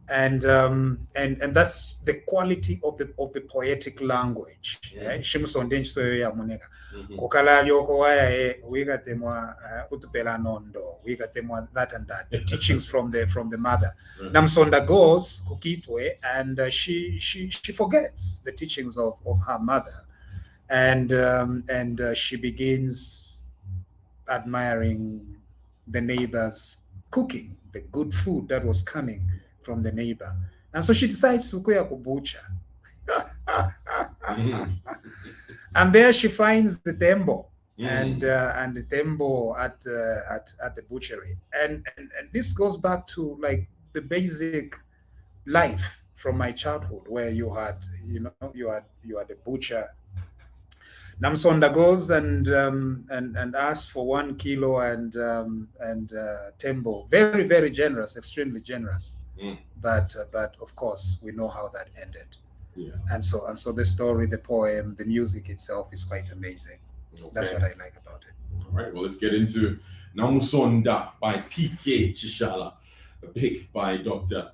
and that's the quality of the poetic language. Shimsonde nchitoyo ya muneka kokala lyoko waya wigatemwa utupela nondo wigatemwa that and that, the teachings from the mother. Namsonda goes kukitwe and she forgets the teachings of her mother, and she begins admiring the neighbor's cooking, the good food that was coming from the neighbor, and so she decides to go to butcher. And there she finds the tembo and the tembo at the butchery, and this goes back to like the basic life from my childhood, where you had a butcher. Namsonda goes and asks for 1 kilo and tembo, very, very generous, extremely generous. But of course we know how that ended. Yeah. And so the story, the poem, the music itself is quite amazing. Okay. That's what I like about it. All right, well, let's get into Namusonda by PK Chishala, a pick by Dr.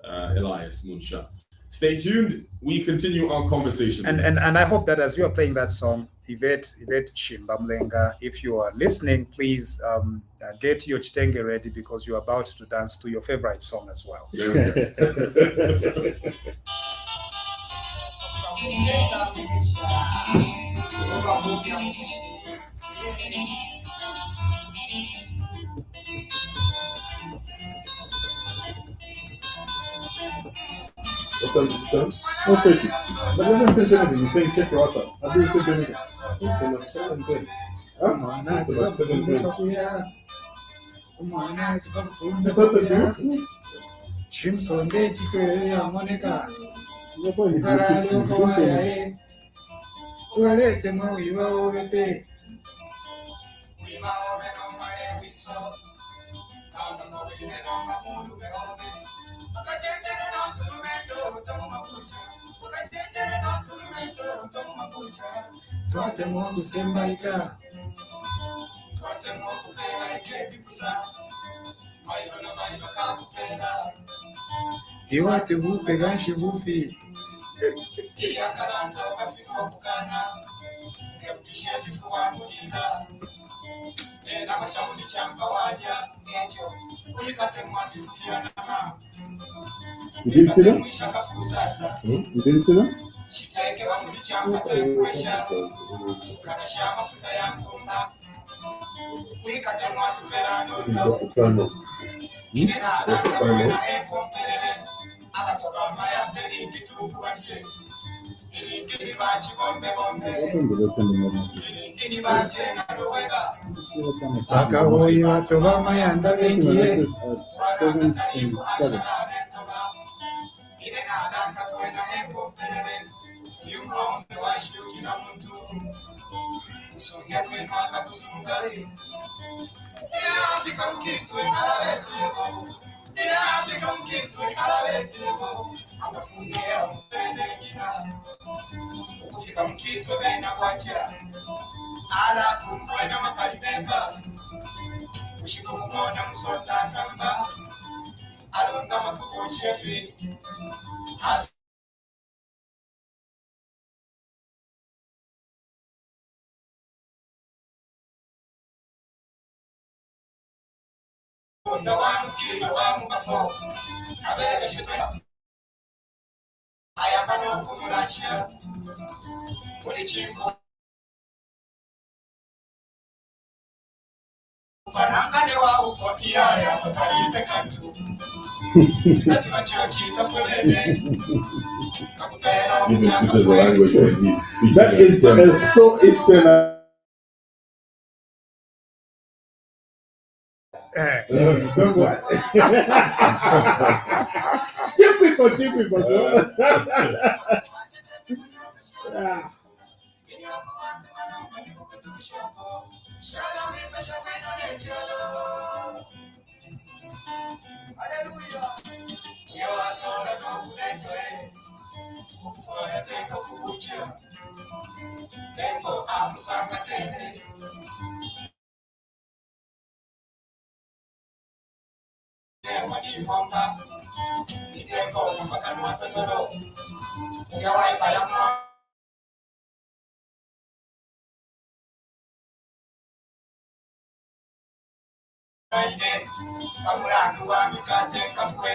Elias Munshya. Stay tuned. We continue our conversation. And I hope that as you are playing that song, Yvette Chimbamlenga, if you are listening, please get your chitenge ready, because you're about to dance to your favorite song as well. There we go. What time did you turn? Oh, crazy. But I didn't think anything. You're saying check your WhatsApp. I didn't think anything. Something like 7:10. Huh? Something like 7:10. Iwate hupe ganshi hufi. You didn't see that? You didn't see that? Akaboyi watoba mayanda bengiye. That is so Eastern. Typical. Hallelujah. Yo atora no kulendo kufanya tembo kubucha tembo amusaka tene tembo ni mwamba ni tembo mpaka ni watotoro ungewai bayama aide kamurandu wa mikate kafwe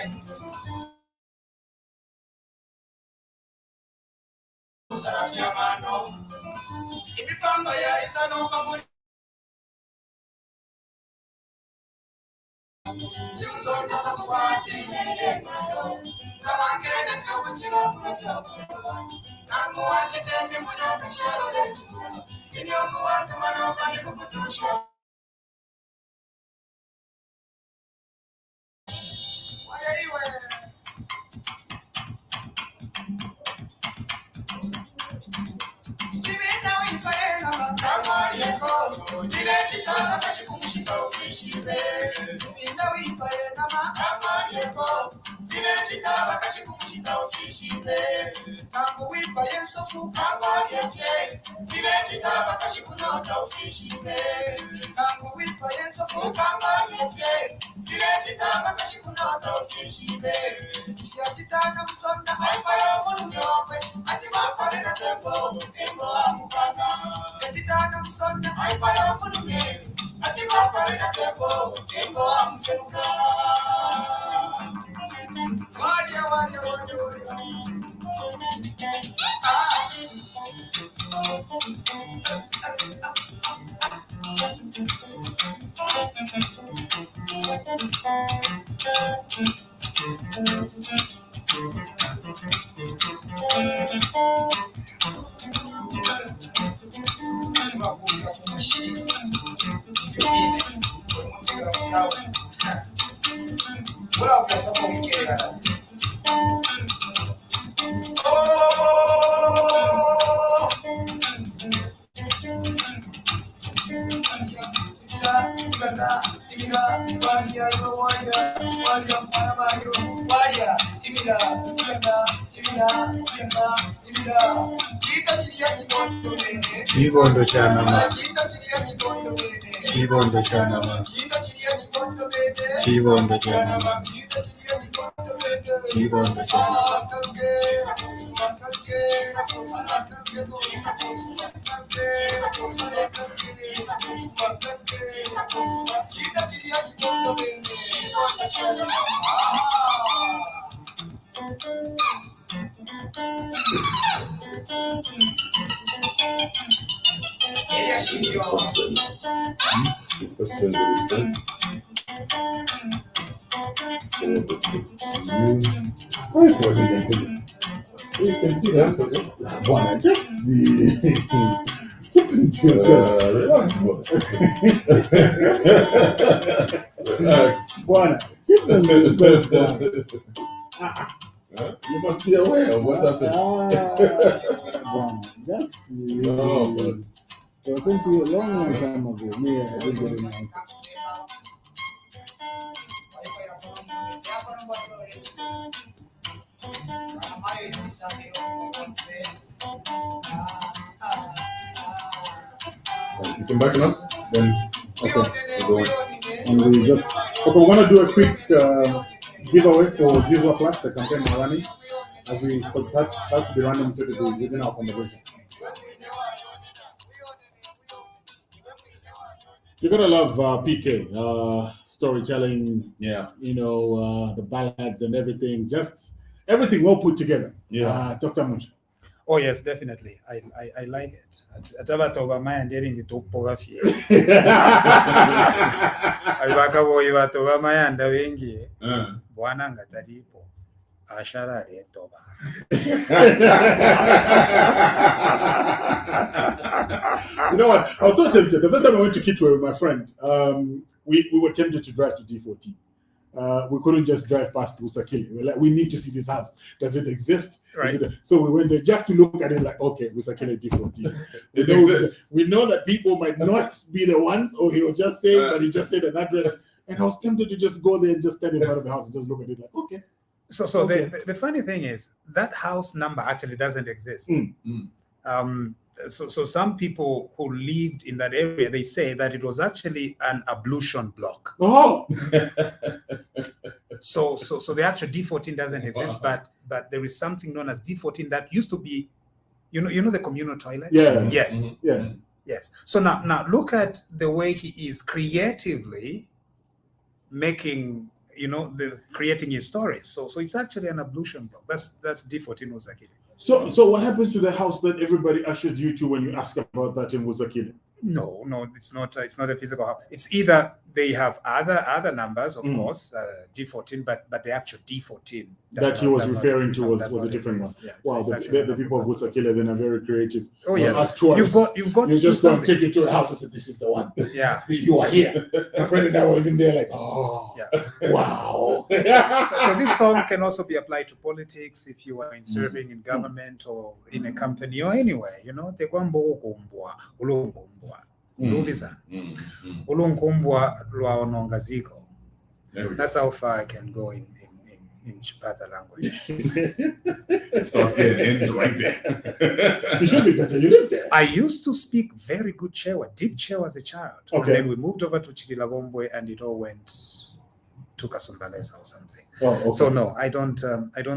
sarafia mano imipamba ya isano kaburi Chimuzonga kafuati Kawangene kukuchira pulafya Nangu wachitende muna kasharo letu Inyoku watu manopani kukutusha Waya iwe Jimina wipaena makamari yako Jile chitana kashikumushika ufishibe Jimina wipaena makamari yako Jile chitana kashikumushika ufishibe Nangu wipaena sofu kamari yefye Jile chitana kashikunota ufishibe Nangu wipaena sofu kamari yefye Jile chitana kashikunota ufishibe Kia chitana msonda Aipaya mwenye Atibapare na tembo Tembo amukana Ketitana msonda Aipaya mwenye Atibapare na tembo Tembo amusenuka Wadia wadia wadia wadia Mabuya kushi Yovine Mutega mtawe Ula ukafako wikera Chibondo cha nama. Chibondo cha nama. Chibondo cha nama. Chibondo cha nama. Elias You can see the answer. One, just keep it to yourself. Relax. One, keep it to yourself. You must be aware of what's happening. One, just No, but so since we a long time ago, me I didn't get an answer. you can back us, then And we just okay. We're gonna do a quick giveaway for Zero Plus, the campaign we're running, as we because that's to be running within our conversation. You're gonna love PK storytelling. yeah. You know the ballads and everything. Just everything well put together. Yeah. Dr. Munshya. Oh yes, definitely. I like it. Ataba maya nderi ndi topoga fie. Ayibaka boyi batoba maya ndawengi. Bwana ngatalipo. Ashara letoba. You know what? I was so tempted. The first time I went to Kitwe with my friend, we were tempted to drive to D14. we couldn't just drive past Lusaka. We're like, we need to see this house. Does it exist? Right. So we went there just to look at it. Like, okay, Lusaka D14. It exists. We know that people might not be the ones, or he was just saying, but he just said an address. And I was tempted to just go there and just stand in front of the house and just look at it. Like, okay. So Okay. the funny thing is that house number actually doesn't exist. So some people who lived in that area, they say that it was actually an ablution block. Oh, So the actual D14 doesn't exist, but there is something known as D14 that used to be, you know the communal toilet. Yeah. Yes. yeah. Yes. So now look at the way he is creatively making, creating his stories. So it's actually an ablution block. That's D14 Wuzakile. So what happens to the house that everybody ushers you to when you ask about that in Wuzakile? No, it's not a physical house. It's either they have other numbers, of course, D14, but the actual D14 That he was referring to was a different one. Yeah, Wow, the people of Wuzakile then are very creative. Oh yes, As tourists, you've got you to just do go and something. take it to a house and say, this is the one. Yeah. You are here. My friend and I were even there like, oh, Yeah. wow. So this song can also be applied to politics if you are in serving in government or in a company or anywhere, Tekwambo ukumbwa, ulungumbwa. Lubisa. Ulungumbwa lwa onongaziko. There we go. That's how far I can go in Chipata language. It starts there and ends right there. You should be better. You live there. I used to speak very good Chewa, deep Chewa as a child. Okay. And then we moved over to Chitilagombwe and it all went to Kasumbalesa or something. Oh, okay. So no, I don't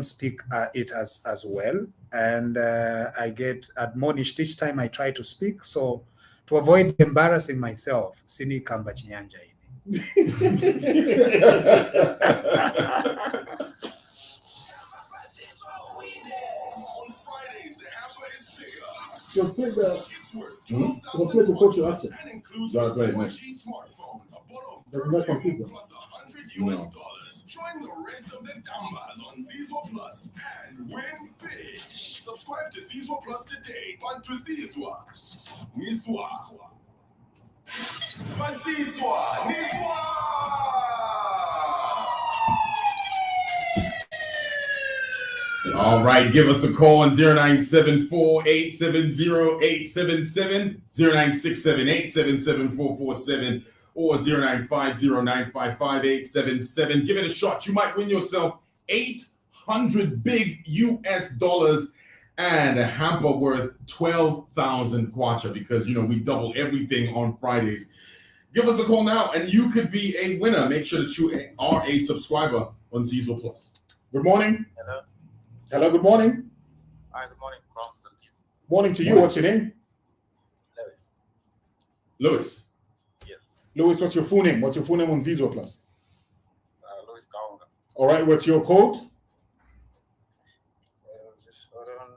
speak it as well, and I get admonished each time I try to speak. So to avoid embarrassing myself, sini kamba chinyanja ini. On Fridays, the hamper is bigger. You'll play the It's worth You'll play the culture action. and includes Gotta a play it, 4G smartphone, a bottle of Doesn't that perfume, confuse them? plus $100 Join the rest of the Dambas on Zizwa Plus and win big. Subscribe to Zizwa Plus today. Bantu Zizwa. Nizwa. Bazizwa. Nizwa. All right, give us a call on 0974-870-877, 0967-877-447, or 0950-955-877. Give it a shot. You might win yourself 800 big US dollars and a hamper worth 12,000 kwacha because, we double everything on Fridays. Give us a call now and you could be a winner. Make sure that you are a subscriber on Zizwa Plus. Good morning. Hello. Hello, good morning. Hi, good morning. From Morning to you. What's your name? Lewis. Lewis. Yes. Louis, what's your full name? What's your full name on Zizwa Plus? Lewis Kaunga. All right, what's your code? Just hold on.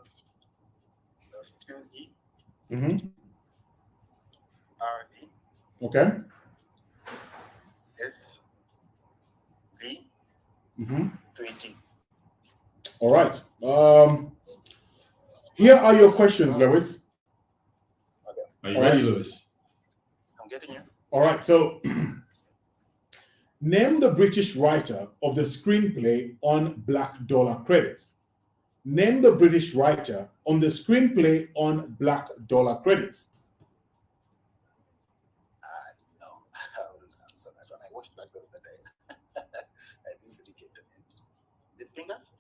That's 2E Mm-hmm. RD Okay. SV Mm-hmm. 3T. All right. Here are your questions, Lewis. Are you ready, Lewis? I'm getting you. All right. So, name the British writer of the screenplay on Black Dollar Credits. Name the British writer on the screenplay on Black Dollar Credits. No, I wouldn't answer that one. I watched that the other day. I didn't really get the name. Is it Fingers?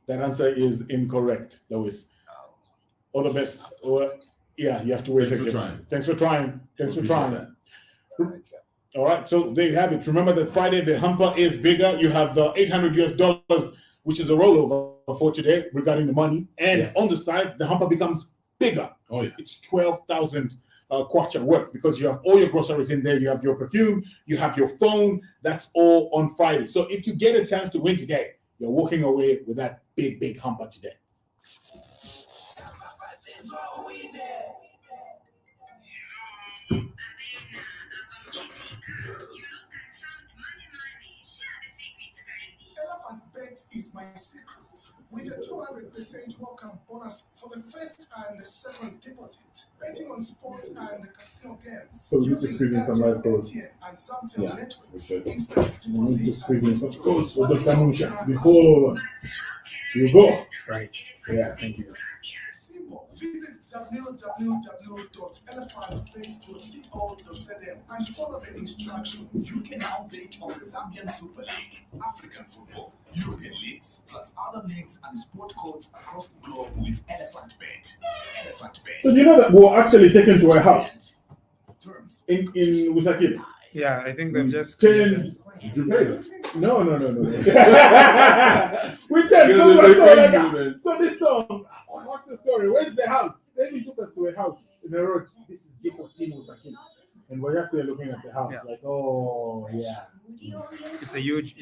That answer is incorrect, Lewis. All the best. Yeah, you have to wait Thanks for again. trying. Thanks for trying. Thanks for Appreciate trying. that. Alright, yeah. All right, so there you have it. Remember that Friday the hamper is bigger. You have the $800 US, which is a rollover for today regarding the money. And on the side, the hamper becomes bigger. Oh, yeah. It's 12,000 kwacha worth because you have all your groceries in there. You have your perfume, you have your phone. That's all on Friday. So if you get a chance to win today, you're walking away with that big hamper today. Elephant bet is my secret. with a 200% welcome bonus for the first and the second deposit. Betting on sports and casino games So we need to using squeeze in some Airtel, live calls. MTN and Samtel Yeah. networks. Okay. Instant We need to deposit squeeze in and some withdrawal. calls for Dr. Munshya before you go. Right. Yeah. Thank you. Simple. Visit www.elephantbet.co.za and follow the instructions. You can now bet on the Zambian Super League, African football, European leagues, plus other leagues and sport codes across the globe with Elephant Bet. Elephant Bet. So do you know that we were actually taken to a house Terms. in Lusaka? Yeah, I think they've just Changed. Did you pay them? No. We tell you, so this song, what's the story? Where's the house? Then he took us to a house in the road. This is J14 Lusaka. And we're just there looking at the house, Yeah. like, oh yeah. it's a huge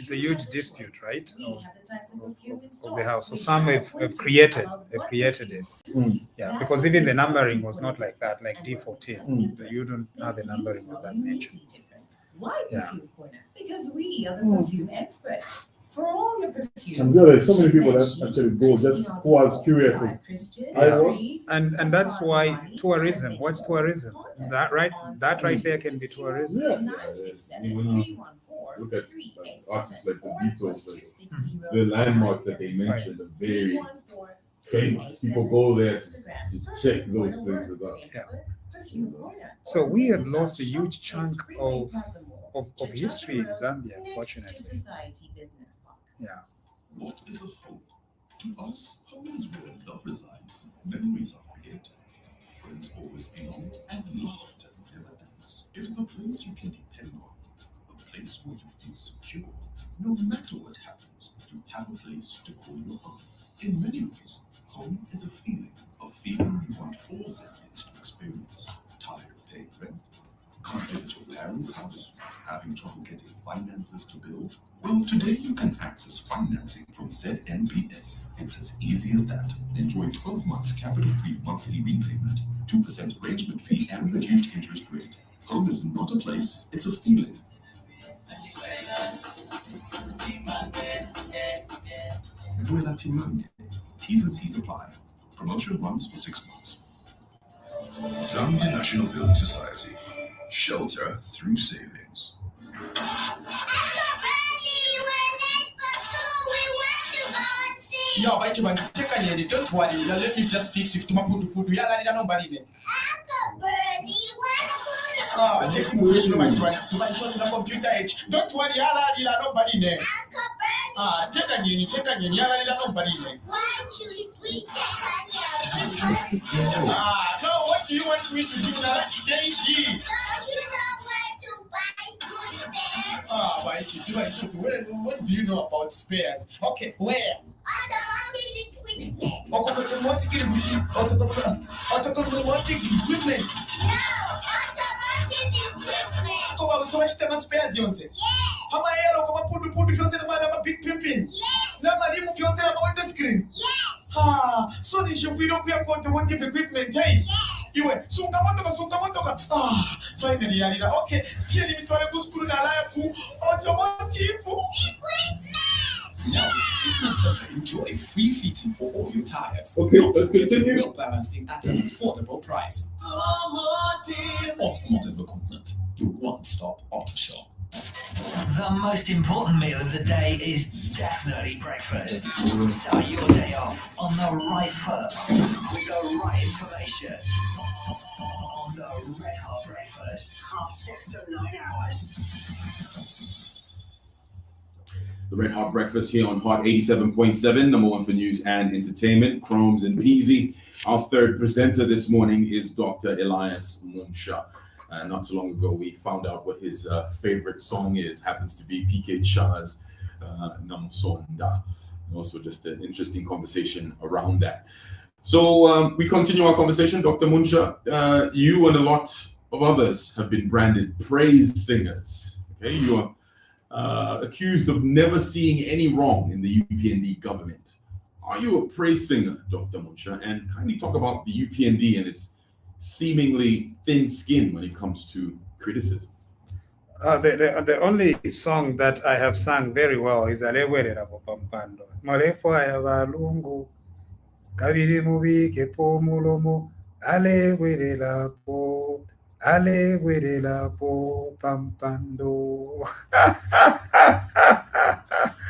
dispute, right? We have the types of perfume in Of store. the house. So We some have have appointed created about they've what created perfume it. suits. Yeah, That's because what even the makes numbering every was not like that, like and D14. what makes us different You don't have makes the numbering you of that uniquely nature. different. Why Yeah. Perfume Corner? Because we are the perfume experts. For all your perfumes. I'm sure there's so many people that actually go just who are curious. Yeah. And that's why tourism. What's tourism? That right there can be tourism. Yeah. Look at artists like the Beatles, the landmarks that they mentioned are very famous. People go there to check those places out. So we have lost a huge chunk of history in Zambia, unfortunately. Yeah. What is a home? To us, home is where love resides, memories are created, friends always belong, and laughter never ends. It is a place you can depend on, a place where you feel secure. No matter what happens, you have a place to call your home. In many ways, home is a feeling we want all Zambians to experience. Tired of paying rent? Can't live at your parents' house? Having trouble getting finances to build? Well, today you can access financing from ZNBS. It's as easy as that. Enjoy 12 months capital-free monthly repayment, 2% arrangement fee, and reduced interest rate. Home is not a place, it's a feeling. Buena Timane. T's and C's apply. Promotion runs for 6 months. Zambia National Building Society. Shelter through savings. Yo, wait a minute. Take a minute. Don't worry. Let me just fix it. Take me fresh my computer age. Don't worry. Nobody there. Take a minute. Nobody there. Why should we take a No, what do you want me to do now today? Don't you know where to buy good spares? What do you know about spares? Okay, where? Automatic equipment. Automatic equipment. No, automotive equipment. So much time spares, you say? Yes. How am I put the big pimping? Yes. Now my remove your window screen. Yes. So this you feel we have automotive equipment, eh? Yes. You went sunkamotoka. Finally, okay. Tell me to go school na automotive Equipment. Now, Fitment Center enjoy free fitting for all your tires. Okay, Not let's forgetting continue. wheel balancing at an affordable price. Automotive equipment, your one-stop auto shop. The most important meal of the day is definitely breakfast. Start your day off on the right foot with the right information on the Red Hot Breakfast from 6 to 9 hours. The Red Hot Breakfast here on Hot 87.7, number one for news and entertainment, Chromes and Peasy. Our third presenter this morning is Dr. Elias Munshya. Not too long ago, we found out what his favorite song is. Happens to be PK Shah's Namsonda. Also just an interesting conversation around that. So we continue our conversation. Dr. Munshya, you and a lot of others have been branded praise singers. Okay, you are accused of never seeing any wrong in the UPND government. Are you a praise singer, Dr. Munshya? And kindly talk about the UPND and its seemingly thin skin when it comes to criticism. The only song that I have sung very well is Alewelera Pampando. Marefo ayabalungu kabiri mubike po mulomo alewelera po pampando.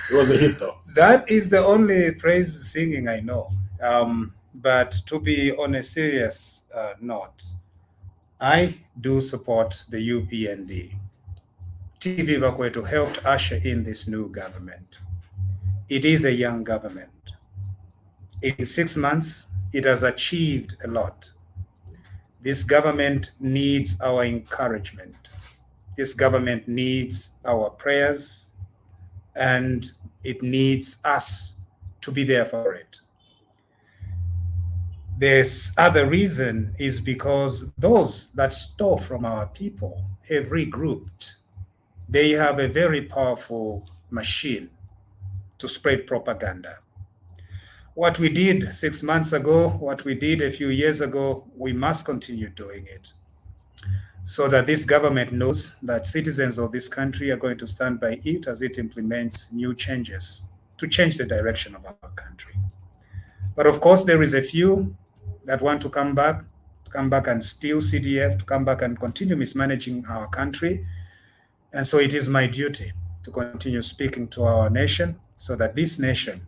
It was a hit though. That is the only praise singing I know. But to be on a serious note, I do support the UPND. TVBAKWETU helped usher in this new government. It is a young government. In 6 months, it has achieved a lot. This government needs our encouragement. This government needs our prayers, and it needs us to be there for it. This other reason is because those that stole from our people have regrouped. They have a very powerful machine to spread propaganda. What we did 6 months ago, what we did a few years ago, we must continue doing it so that this government knows that citizens of this country are going to stand by it as it implements new changes to change the direction of our country. But of course, there is a few that want to come back and steal CDF, to come back and continue mismanaging our country. And so it is my duty to continue speaking to our nation so that this nation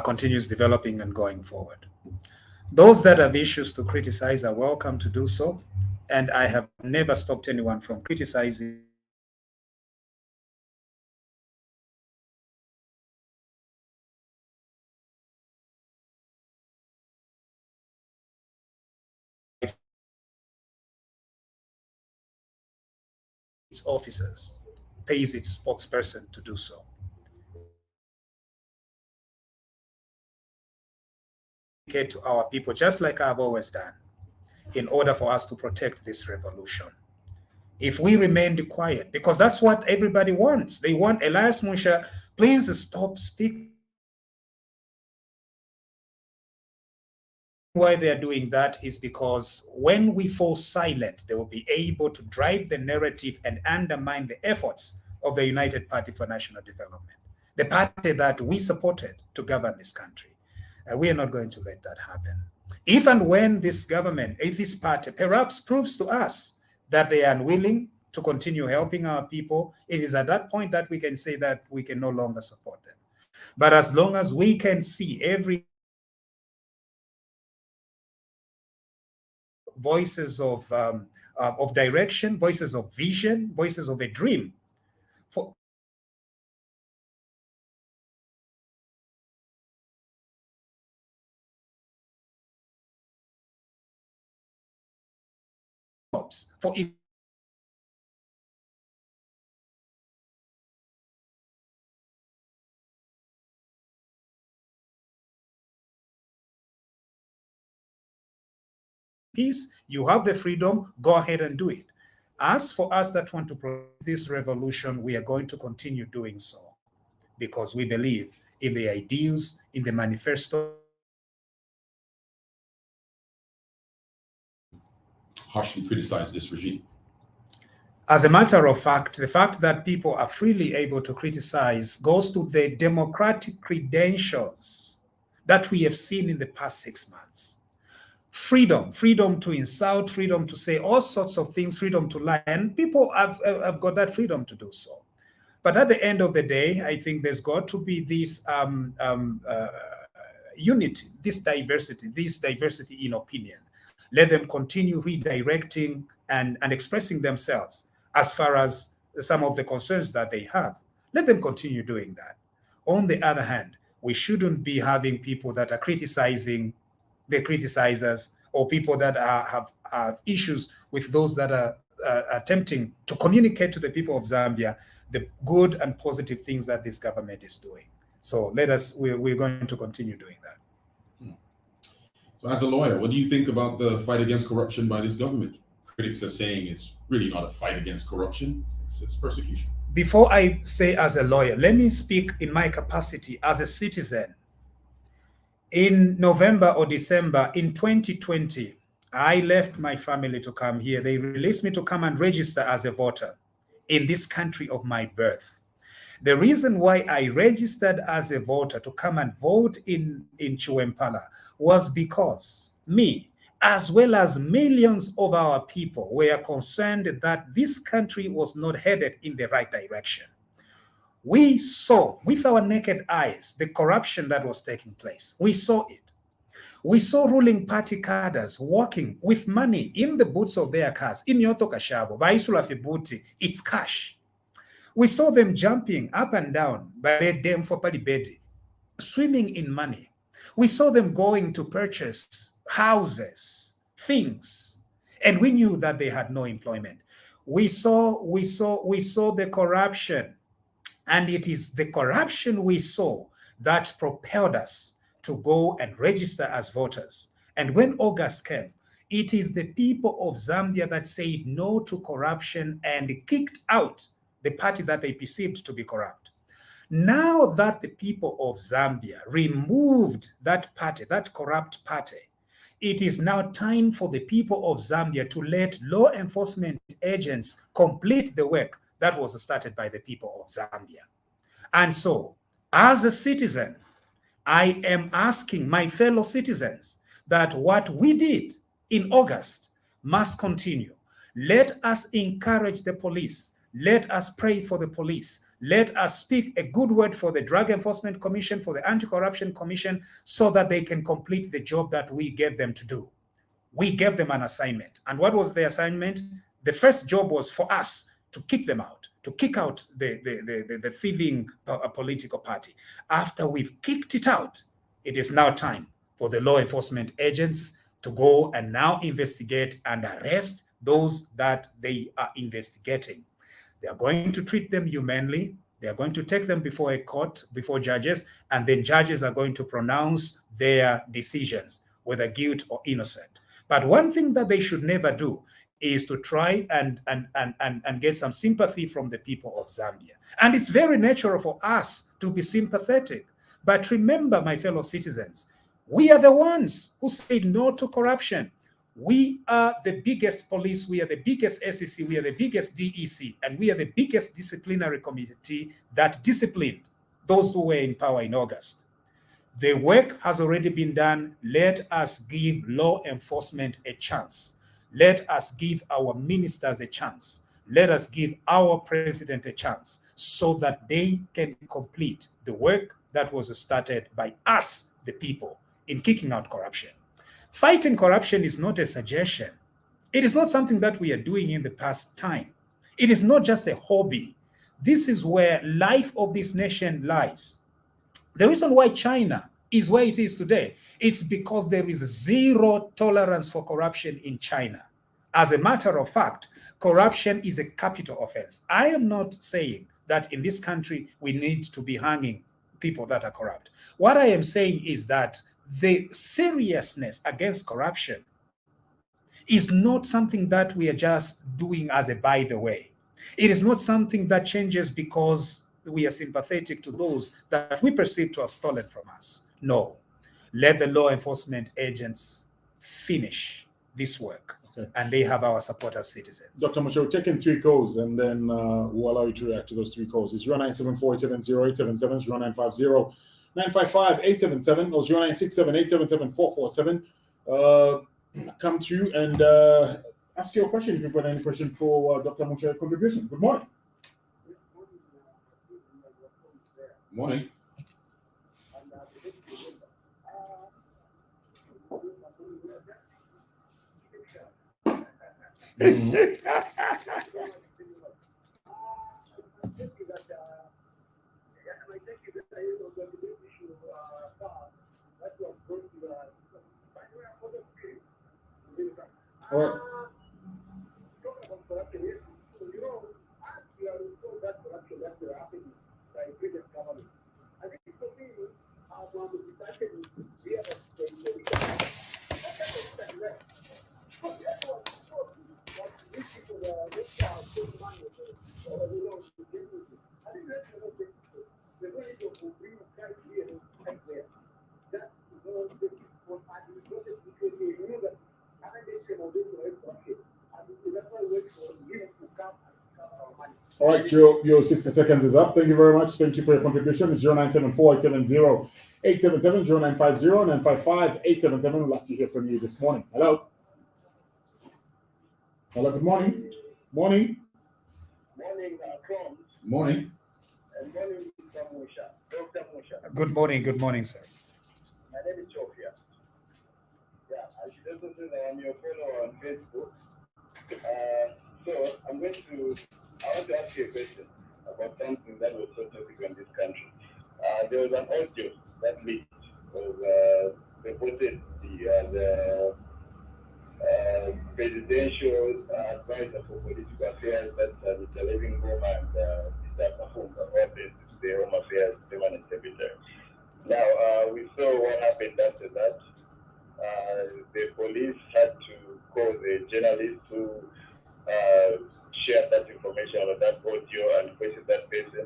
continues developing and going forward. Those that have issues to criticize are welcome to do so. And I have never stopped anyone from criticizing its officers, pays its spokesperson to do so. To our people, just like I've always done, in order for us to protect this revolution. If we remained quiet, because that's what everybody wants. They want Elias Munshya, please stop speaking. Why they are doing that is because when we fall silent, they will be able to drive the narrative and undermine the efforts of the United Party for National Development, the party that we supported to govern this country. We are not going to let that happen. If and when this government, if this party perhaps proves to us that they are unwilling to continue helping our people, it is at that point that we can say that we can no longer support them. But as long as we can see every voices of direction, voices of vision, voices of a dream. For peace, you have the freedom, go ahead and do it. As for us that want to protect this revolution, we are going to continue doing so because we believe in the ideals, in the manifesto. Harshly criticize this regime. As a matter of fact, the fact that people are freely able to criticize goes to the democratic credentials that we have seen in the past 6 months. Freedom to insult, freedom to say all sorts of things, freedom to lie, and people have got that freedom to do so. But at the end of the day, I think there's got to be this unity, this diversity in opinion. Let them continue redirecting and expressing themselves as far as some of the concerns that they have. Let them continue doing that. On the other hand, we shouldn't be having people that are criticizing the criticizers or people that have issues with those that are attempting to communicate to the people of Zambia the good and positive things that this government is doing. So we're going to continue doing that. So as a lawyer, what do you think about the fight against corruption by this government? Critics are saying it's really not a fight against corruption, it's persecution. Before I say as a lawyer, let me speak in my capacity as a citizen. In November or December in 2020, I left my family to come here. They released me to come and register as a voter in this country of my birth. The reason why I registered as a voter to come and vote in Chiwempala was because me, as well as millions of our people, were concerned that this country was not headed in the right direction. We saw with our naked eyes the corruption that was taking place. We saw it. We saw ruling party cadres walking with money in the boots of their cars. Imyoto kashabo, baisula fibuti, it's cash. We saw them jumping up and down by them for palibedi, swimming in money. We saw them going to purchase houses, things, and we knew that they had no employment. We saw the corruption, and it is the corruption we saw that propelled us to go and register as voters. And when August came, it is the people of Zambia that said no to corruption and kicked out the party that they perceived to be corrupt. Now that the people of Zambia removed that party, that corrupt party, it is now time for the people of Zambia to let law enforcement agents complete the work that was started by the people of Zambia. And so, as a citizen, I am asking my fellow citizens that what we did in August must continue. Let us encourage the police. Let us pray for the police. Let us speak a good word for the Drug Enforcement Commission, for the Anti-Corruption Commission, so that they can complete the job that we gave them to do. We gave them an assignment. And what was the assignment? The first job was for us to kick them out, to kick out the thieving political party. After we've kicked it out, it is now time for the law enforcement agents to go and now investigate and arrest those that they are investigating. They are going to treat them humanely. They are going to take them before a court, before judges, and then judges are going to pronounce their decisions, whether guilt or innocent. But one thing that they should never do is to try and get some sympathy from the people of Zambia. And it's very natural for us to be sympathetic. But remember, my fellow citizens, we are the ones who said no to corruption. We are the biggest police, we are the biggest SEC, we are the biggest DEC, and we are the biggest disciplinary committee that disciplined those who were in power in August. The work has already been done. Let us give law enforcement a chance. Let us give our ministers a chance. Let us give our president a chance so that they can complete the work that was started by us, the people, in kicking out corruption. Fighting corruption is not a suggestion. It is not something that we are doing in the past time. It is not just a hobby. This is where life of this nation lies. The reason why China is where it is today, it's because there is zero tolerance for corruption in China. As a matter of fact, corruption is a capital offense. I am not saying that in this country we need to be hanging people that are corrupt. What I am saying is that the seriousness against corruption is not something that we are just doing as a by the way. It is not something that changes because we are sympathetic to those that we perceive to have stolen from us. No. Let the law enforcement agents finish this work. Okay. And they have our support as citizens. Dr. Munshya, we're taking 3 calls and then we'll allow you to react to those 3 calls. It's 0974-870-877, 0950-955-877, or 0967-877-447. Come through and ask your question if you've got any question for Dr. Munshya's contribution. Good morning. Morning. All right. All right, your 60 seconds is up. Thank you very much. Thank you for your contribution. It's 0974-870-877, 0950-955-877. We'd like to hear from you this morning. Hello. Hello, good morning. Morning. Morning, Crom. Morning. And morning, Dr. Musha. Dr. Musha. Good morning, sir. My name is Sophia. Yeah, I should also say that I'm your follower on Facebook. So I want to ask you a question about something that was so topical in this country. There was an audio that leaked of reported the presidential advisor for political affairs that Mr. Livingstone and Mr. Kafumba were the Home Affairs Permanent Secretary. Now, we saw what happened after that. The police had to call the journalist who share that information on that audio and question that person.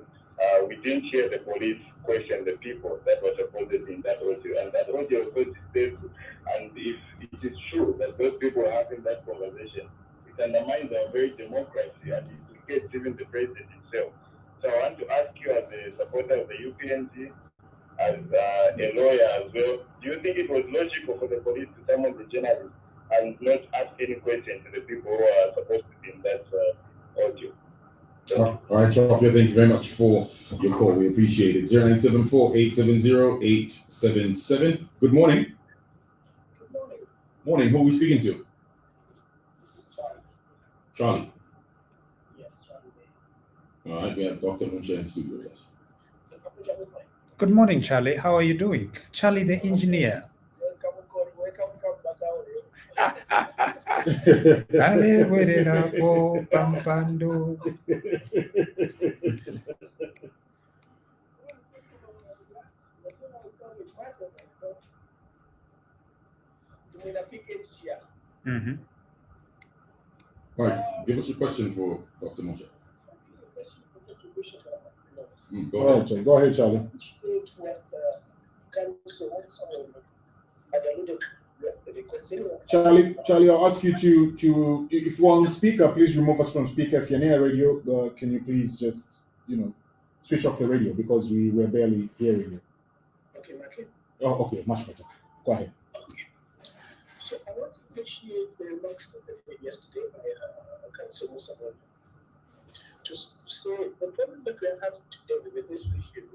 We didn't hear the police question the people that were supposedly in that audio, and that audio was so distasteful. And if it is true that those people are having that conversation, it undermines our very democracy and it implicates even the president himself. So I want to ask you, as a supporter of the UPND, as a lawyer as well, do you think it was logical for the police to summon the journalist and not ask any question to the people who are supposed to be in that audio? All right, Chofia, thank you very much for your call. We appreciate it. 0974-870-877. Good morning. Good morning. Morning. Who are we speaking to? This is Charlie. Charlie. Yes, Charlie. All right, we have Dr. Munshya in studio with us. Good morning, Charlie. How are you doing? Charlie, the engineer. Ale werera po pampando. All right, give us a question for Dr. Munshya. Go ahead. Go ahead, Charlie. Charlie, I'll ask you to if we're on speaker, please remove us from speaker. If you're near radio, can you please just switch off the radio because we were barely hearing you. Okay, okay. Oh, okay, much better. Go ahead. Okay. So I want to appreciate the remarks that they made yesterday by Council Musabon to say the problem that we are having today with this issue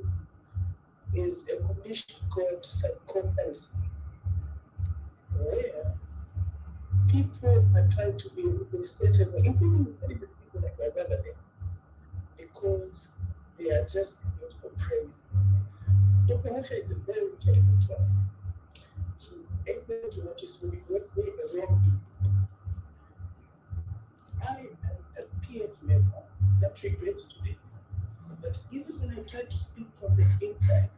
is a condition called psychopathy, where people are trying to be a certain way, including people like my brother there, because they are just looking for praise. Dr. Musha is a very intelligent man. He's able to notice when we wrong. I am a PF member that regrets today that even when I tried to speak from the inside,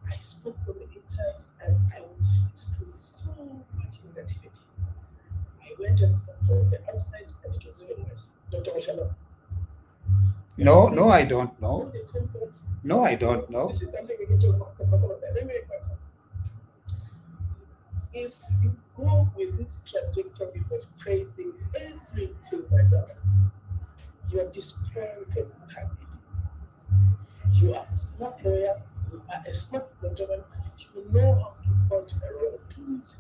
I spoke from the inside and I was faced with so much negativity. I went and spoke from the outside and it was even worse. Dr. Musha. No, I don't know. No, I don't know. This is something we can talk about. If you go with this trajectory of praising everything like that, you are destroying personal habit. You are a smart lawyer, you are a smart gentleman, you know how to point a role. Please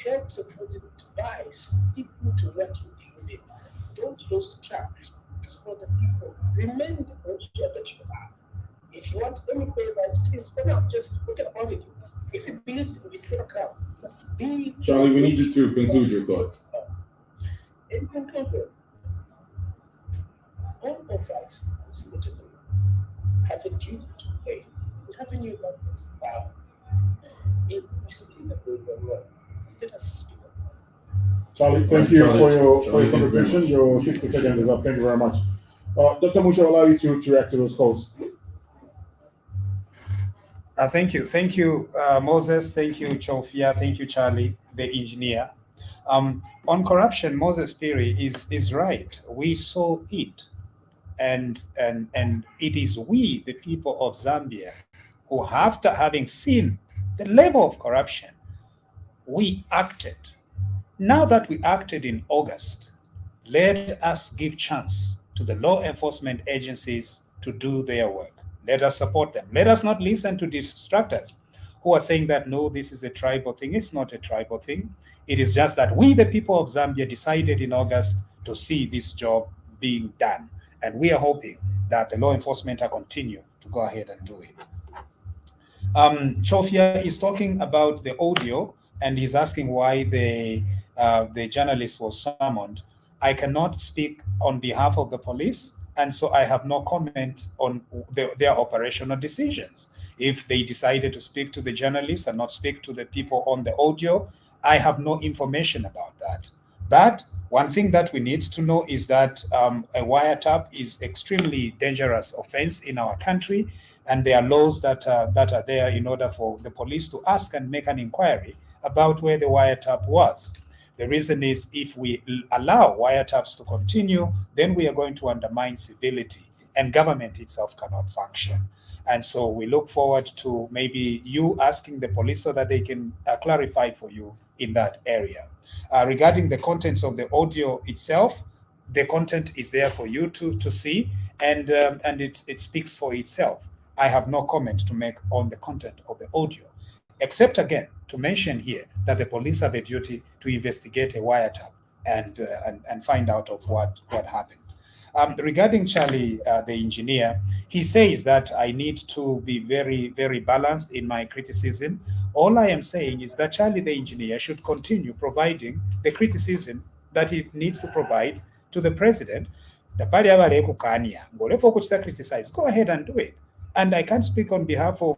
help the president by sticking to what you believe in. Don't lose tracks for the people. Remain the Musha that you are. If you want any favors, please for now, just forget about it. If he believes it's going to come, be. Charlie, we need you to conclude your thoughts. In conclusion, all of us as citizens have a duty to play. We have a new government power. Increasingly, the rules are wrong. Let us speak up. Thank you for your contribution. Your 60 seconds is up. Thank you very much. Dr. Musha, will allow you to react to those calls. Thank you, Moses. Thank you, Chofia. Thank you, Charlie, the engineer. On corruption, Moses Piri is right. We saw it, and it is we, the people of Zambia, who, after having seen the level of corruption, we acted. Now that we acted in August, let us give chance to the law enforcement agencies to do their work. Let us support them. Let us not listen to distractors who are saying that, no, this is a tribal thing. It's not a tribal thing. It is just that we, the people of Zambia, decided in August to see this job being done. And we are hoping that the law enforcement are continue to go ahead and do it. Chofia is talking about the audio, and he's asking why the journalist was summoned. I cannot speak on behalf of the police, and so I have no comment on their operational decisions. If they decided to speak to the journalist and not speak to the people on the audio, I have no information about that. But one thing that we need to know is that a wiretap is extremely dangerous offense in our country, and there are laws that are there in order for the police to ask and make an inquiry about where the wiretap was. The reason is, if we allow wiretaps to continue, then we are going to undermine civility, and government itself cannot function. And so we look forward to maybe you asking the police so that they can clarify for you in that area. Regarding the contents of the audio itself, the content is there for you to see, and it speaks for itself. I have no comment to make on the content of the audio, except again to mention here that the police have a duty to investigate a wiretap and find out of what happened. Regarding Charlie, the engineer, he says that I need to be very, very balanced in my criticism. All I am saying is that Charlie, the engineer, should continue providing the criticism that he needs to provide to the president. Criticize, go ahead and do it. And I can't speak on behalf of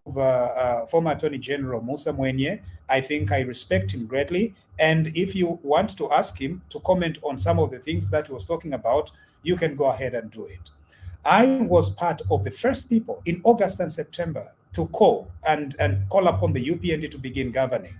former Attorney General Musa Mwenye. I think I respect him greatly. And if you want to ask him to comment on some of the things that he was talking about, you can go ahead and do it. I was part of the first people in August and September to call upon the UPND to begin governing.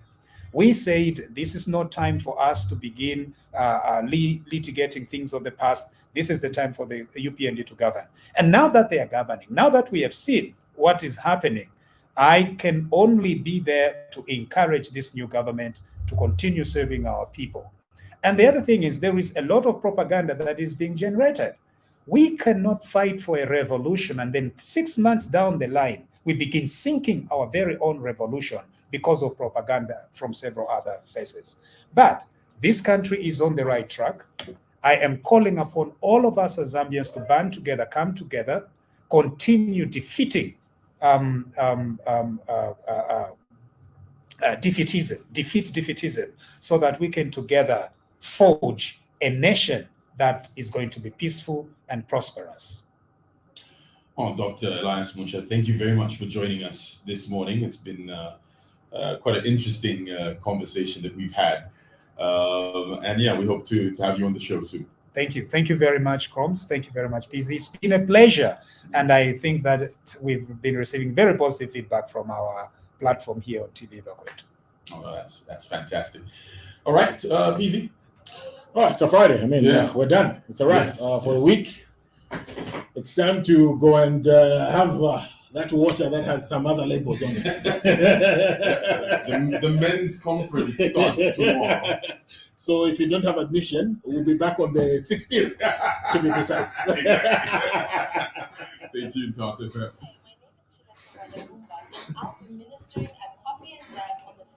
We said this is not time for us to begin litigating things of the past. This is the time for the UPND to govern. And now that they are governing, now that we have seen what is happening, I can only be there to encourage this new government to continue serving our people. And the other thing is, there is a lot of propaganda that is being generated. We cannot fight for a revolution and then 6 months down the line, we begin sinking our very own revolution because of propaganda from several other faces. But this country is on the right track. I am calling upon all of us as Zambians to band together, come together, continue defeating defeatism, so that we can together forge a nation that is going to be peaceful and prosperous. Oh, Dr. Elias Munshya, thank you very much for joining us this morning. It's been quite an interesting conversation that we've had. And yeah, we hope to have you on the show soon. Thank you. Thank you very much, Combs. Thank you very much, PZ. It's been a pleasure. And I think that we've been receiving very positive feedback from our platform here on TVBAKWETU. Oh, that's fantastic. All right, PZ. All right, so Friday. I mean, we're done. It's a wrap for the week. It's time to go and have that water that has some other labels on it. the men's conference starts tomorrow. So if you don't have admission, we'll be back on the 16th, to be precise. Stay tuned, Tata. My name is Chila Ministering